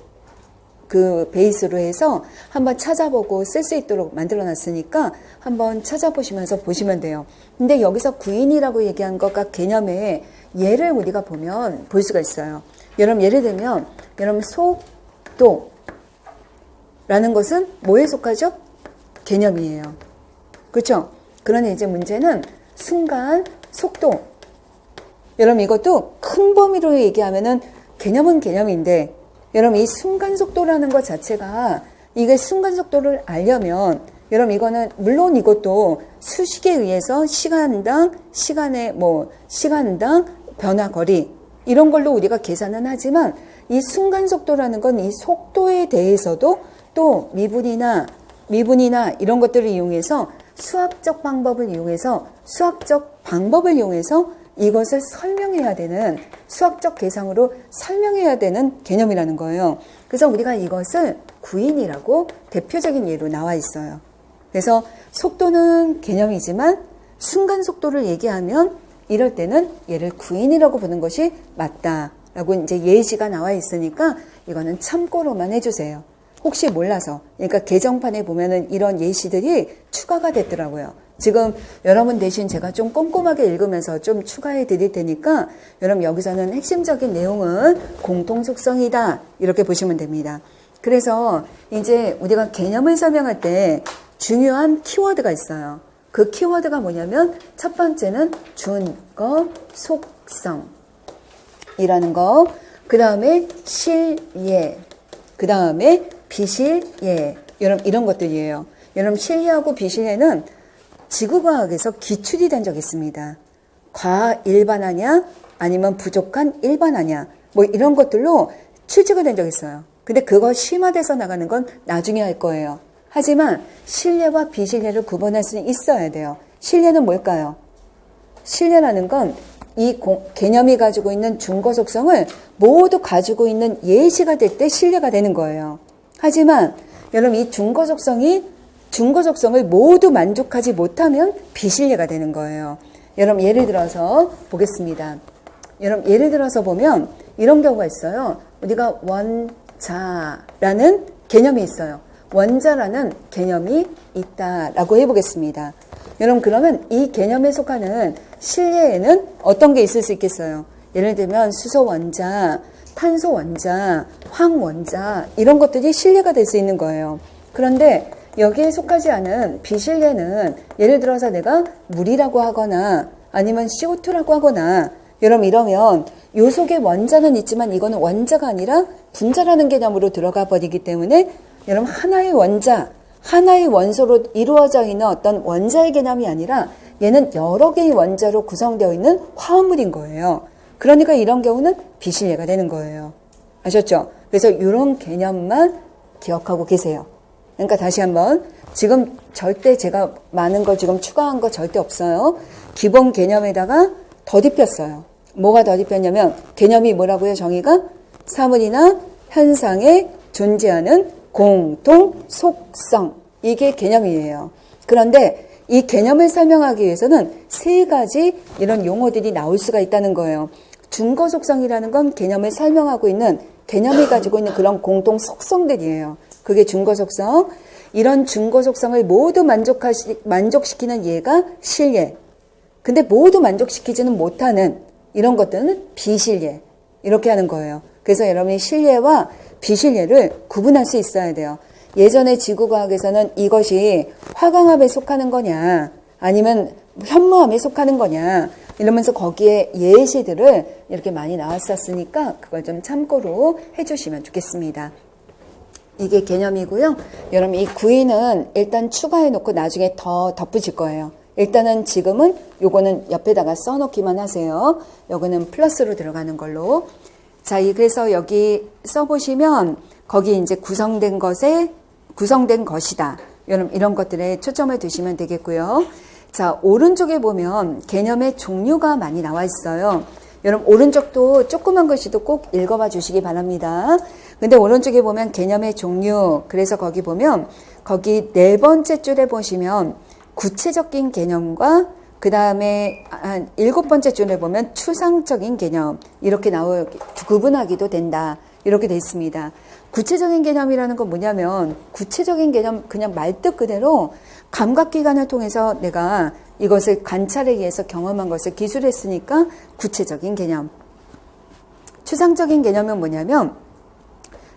베이스로 해서 한번 찾아보고 쓸 수 있도록 만들어 놨으니까 한번 찾아보시면서 보시면 돼요. 근데 여기서 구인이라고 얘기한 것과 개념의 예를 우리가 볼 수가 있어요. 여러분 예를 들면 여러분 속도라는 것은 뭐에 속하죠? 개념이에요. 그렇죠? 그러니 이제 문제는 순간 속도. 여러분 이것도 큰 범위로 얘기하면은 개념은 개념인데 여러분 이 순간 속도라는 것 자체가 이게 순간 속도를 알려면 여러분 이거는 물론 이것도 수식에 의해서 시간당 변화 거리 이런 걸로 우리가 계산은 하지만 이 순간 속도라는 건 이 속도에 대해서도 또 미분이나 이런 것들을 이용해서 수학적 방법을 이용해서 이것을 설명해야 되는 수학적 계상으로 설명해야 되는 개념이라는 거예요. 그래서 우리가 이것을 구인이라고 대표적인 예로 나와 있어요. 그래서 속도는 개념이지만 순간 속도를 얘기하면 이럴 때는 얘를 구인이라고 보는 것이 맞다라고 이제 예시가 나와 있으니까 이거는 참고로만 해주세요. 혹시 몰라서 그러니까 개정판에 보면은 이런 예시들이 추가가 됐더라고요. 지금 여러분 대신 제가 좀 꼼꼼하게 읽으면서 좀 추가해 드릴 테니까 여러분 여기서는 핵심적인 내용은 공통 속성이다 이렇게 보시면 됩니다. 그래서 이제 우리가 개념을 설명할 때 중요한 키워드가 있어요. 그 키워드가 뭐냐면 첫 번째는 준거 속성이라는 거, 그 다음에 실예, 그 다음에 비실예. 여러분 이런 것들이에요. 여러분 실예하고 비실예는 지구과학에서 기출이 된 적이 있습니다. 과일반하냐 아니면 부족한 일반하냐 뭐 이런 것들로 출제가 된 적이 있어요. 근데 그거 심화돼서 나가는 건 나중에 할 거예요. 하지만 실례와 비실례를 구분할 수는 있어야 돼요. 실례는 뭘까요? 실례라는 건 이 개념이 가지고 있는 중거 속성을 모두 가지고 있는 예시가 될 때 실례가 되는 거예요. 하지만 여러분 이 중거 속성을 모두 만족하지 못하면 비실례가 되는 거예요. 여러분 예를 들어서 보겠습니다. 여러분 예를 들어서 보면 이런 경우가 있어요. 우리가 원자라는 개념이 있어요. 원자라는 개념이 있다라고 해보겠습니다. 여러분 그러면 이 개념에 속하는 실례에는 어떤 게 있을 수 있겠어요? 예를 들면 수소 원자, 탄소 원자, 황 원자 이런 것들이 실례가 될 수 있는 거예요. 그런데 여기에 속하지 않은 비실례는 예를 들어서 내가 물이라고 하거나 아니면 CO2라고 하거나 여러분 이러면 요 속에 원자는 있지만 이거는 원자가 아니라 분자라는 개념으로 들어가 버리기 때문에 여러분 하나의 원자, 하나의 원소로 이루어져 있는 어떤 원자의 개념이 아니라 얘는 여러 개의 원자로 구성되어 있는 화합물인 거예요. 그러니까 이런 경우는 비실례가 되는 거예요. 아셨죠? 그래서 이런 개념만 기억하고 계세요. 그러니까 다시 한번 지금 절대 제가 많은 걸 지금 추가한 거 절대 없어요. 기본 개념에다가 덧입혔어요. 뭐가 덧입혔냐면 개념이 뭐라고요? 정의가 사물이나 현상에 존재하는 공통 속성 이게 개념이에요. 그런데 이 개념을 설명하기 위해서는 세 가지 이런 용어들이 나올 수가 있다는 거예요. 중거 속성이라는 건 개념을 설명하고 있는 개념이 가지고 있는 그런 공통 속성들이에요. 그게 중거 속성. 이런 중거 속성을 모두 만족시키는 예가 실례. 근데 모두 만족시키지는 못하는 이런 것들은 비실례. 이렇게 하는 거예요. 그래서 여러분이 실례와 비실례를 구분할 수 있어야 돼요. 예전에 지구과학에서는 이것이 화강암에 속하는 거냐 아니면 현무암에 속하는 거냐 이러면서 거기에 예시들을 이렇게 많이 나왔었으니까 그걸 좀 참고로 해주시면 좋겠습니다. 이게 개념이고요. 여러분 이 구인은 일단 추가해 놓고 나중에 더 덧붙일 거예요. 일단은 지금은 요거는 옆에다가 써놓기만 하세요. 요거는 플러스로 들어가는 걸로. 자, 그래서 여기 써보시면 거기 이제 구성된 것이다. 여러분 이런 것들에 초점을 두시면 되겠고요. 자, 오른쪽에 보면 개념의 종류가 많이 나와 있어요. 여러분 오른쪽도 조그만 글씨도 꼭 읽어봐 주시기 바랍니다. 근데 오른쪽에 보면 개념의 종류, 그래서 거기 보면 거기 네 번째 줄에 보시면 구체적인 개념과 그 다음에 한 7번째 줄에 보면 추상적인 개념 이렇게 구분하기도 된다. 이렇게 돼 있습니다. 구체적인 개념이라는 건 뭐냐면 구체적인 개념 그냥 말뜻 그대로 감각기관을 통해서 내가 이것을 관찰에 의해서 경험한 것을 기술했으니까 구체적인 개념. 추상적인 개념은 뭐냐면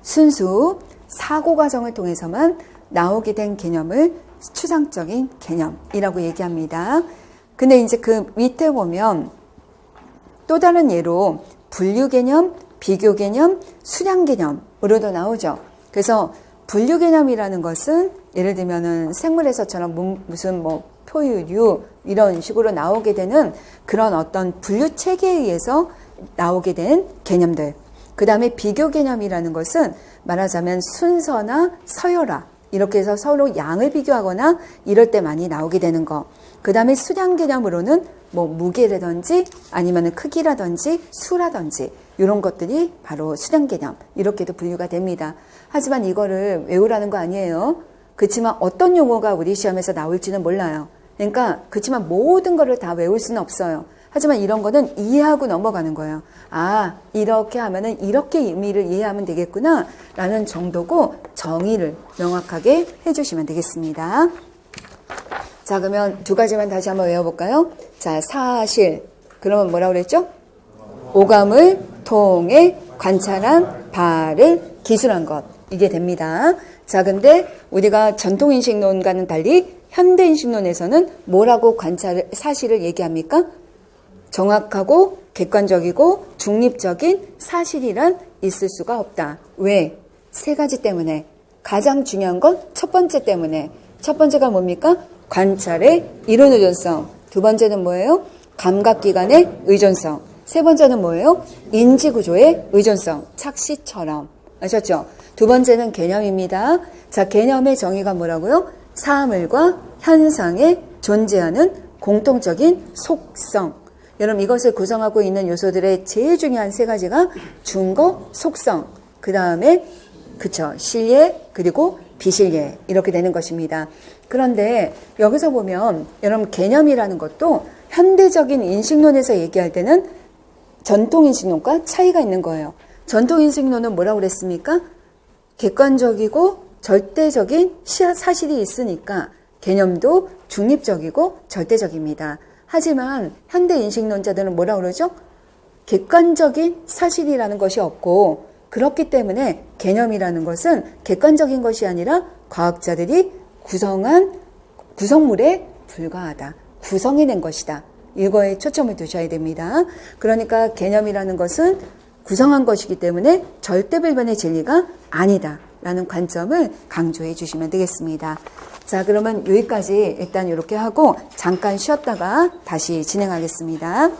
순수 사고 과정을 통해서만 나오게 된 개념을 추상적인 개념이라고 얘기합니다. 근데 이제 그 밑에 보면 또 다른 예로 분류 개념, 비교 개념, 수량 개념으로도 나오죠. 그래서 분류 개념이라는 것은 예를 들면은 생물에서처럼 무슨 뭐 표유류 이런 식으로 나오게 되는 그런 어떤 분류 체계에 의해서 나오게 된 개념들. 그 다음에 비교 개념이라는 것은 말하자면 순서나 서열화 이렇게 해서 서로 양을 비교하거나 이럴 때 많이 나오게 되는 거. 그 다음에 수량 개념으로는 뭐 무게라든지 아니면 크기라든지 수라든지 이런 것들이 바로 수량 개념 이렇게도 분류가 됩니다. 하지만 이거를 외우라는 거 아니에요. 그렇지만 어떤 용어가 우리 시험에서 나올지는 몰라요. 그러니까 그렇지만 모든 거를 다 외울 수는 없어요. 하지만 이런 거는 이해하고 넘어가는 거예요. 아, 이렇게 하면은 이렇게 의미를 이해하면 되겠구나 라는 정도고 정의를 명확하게 해주시면 되겠습니다. 자, 그러면 두 가지만 다시 한번 외워볼까요? 자, 사실. 그러면 뭐라고 그랬죠? 오감을 통해 관찰한 바를 기술한 것. 이게 됩니다. 자, 근데 우리가 전통인식론과는 달리 현대인식론에서는 뭐라고 사실을 얘기합니까? 정확하고 객관적이고 중립적인 사실이란 있을 수가 없다. 왜? 세 가지 때문에. 가장 중요한 건 첫 번째 때문에. 첫 번째가 뭡니까? 관찰의 이론 의존성. 두 번째는 뭐예요? 감각기관의 의존성. 세 번째는 뭐예요? 인지구조의 의존성. 착시처럼. 아셨죠? 두 번째는 개념입니다. 자, 개념의 정의가 뭐라고요? 사물과 현상에 존재하는 공통적인 속성. 여러분, 이것을 구성하고 있는 요소들의 제일 중요한 세 가지가 준거, 속성, 그 다음에 그쵸, 실예, 그리고 비실예, 이렇게 되는 것입니다. 그런데 여기서 보면 여러분, 개념이라는 것도 현대적인 인식론에서 얘기할 때는 전통인식론과 차이가 있는 거예요. 전통인식론은 뭐라고 그랬습니까? 객관적이고 절대적인 사실이 있으니까 개념도 중립적이고 절대적입니다. 하지만 현대인식론자들은 뭐라고 그러죠? 객관적인 사실이라는 것이 없고, 그렇기 때문에 개념이라는 것은 객관적인 것이 아니라 과학자들이 구성한 구성물에 불과하다. 구성해낸 것이다. 이거에 초점을 두셔야 됩니다. 그러니까 개념이라는 것은 구성한 것이기 때문에 절대불변의 진리가 아니다 라는 관점을 강조해 주시면 되겠습니다. 자, 그러면 여기까지 일단 이렇게 하고 잠깐 쉬었다가 다시 진행하겠습니다.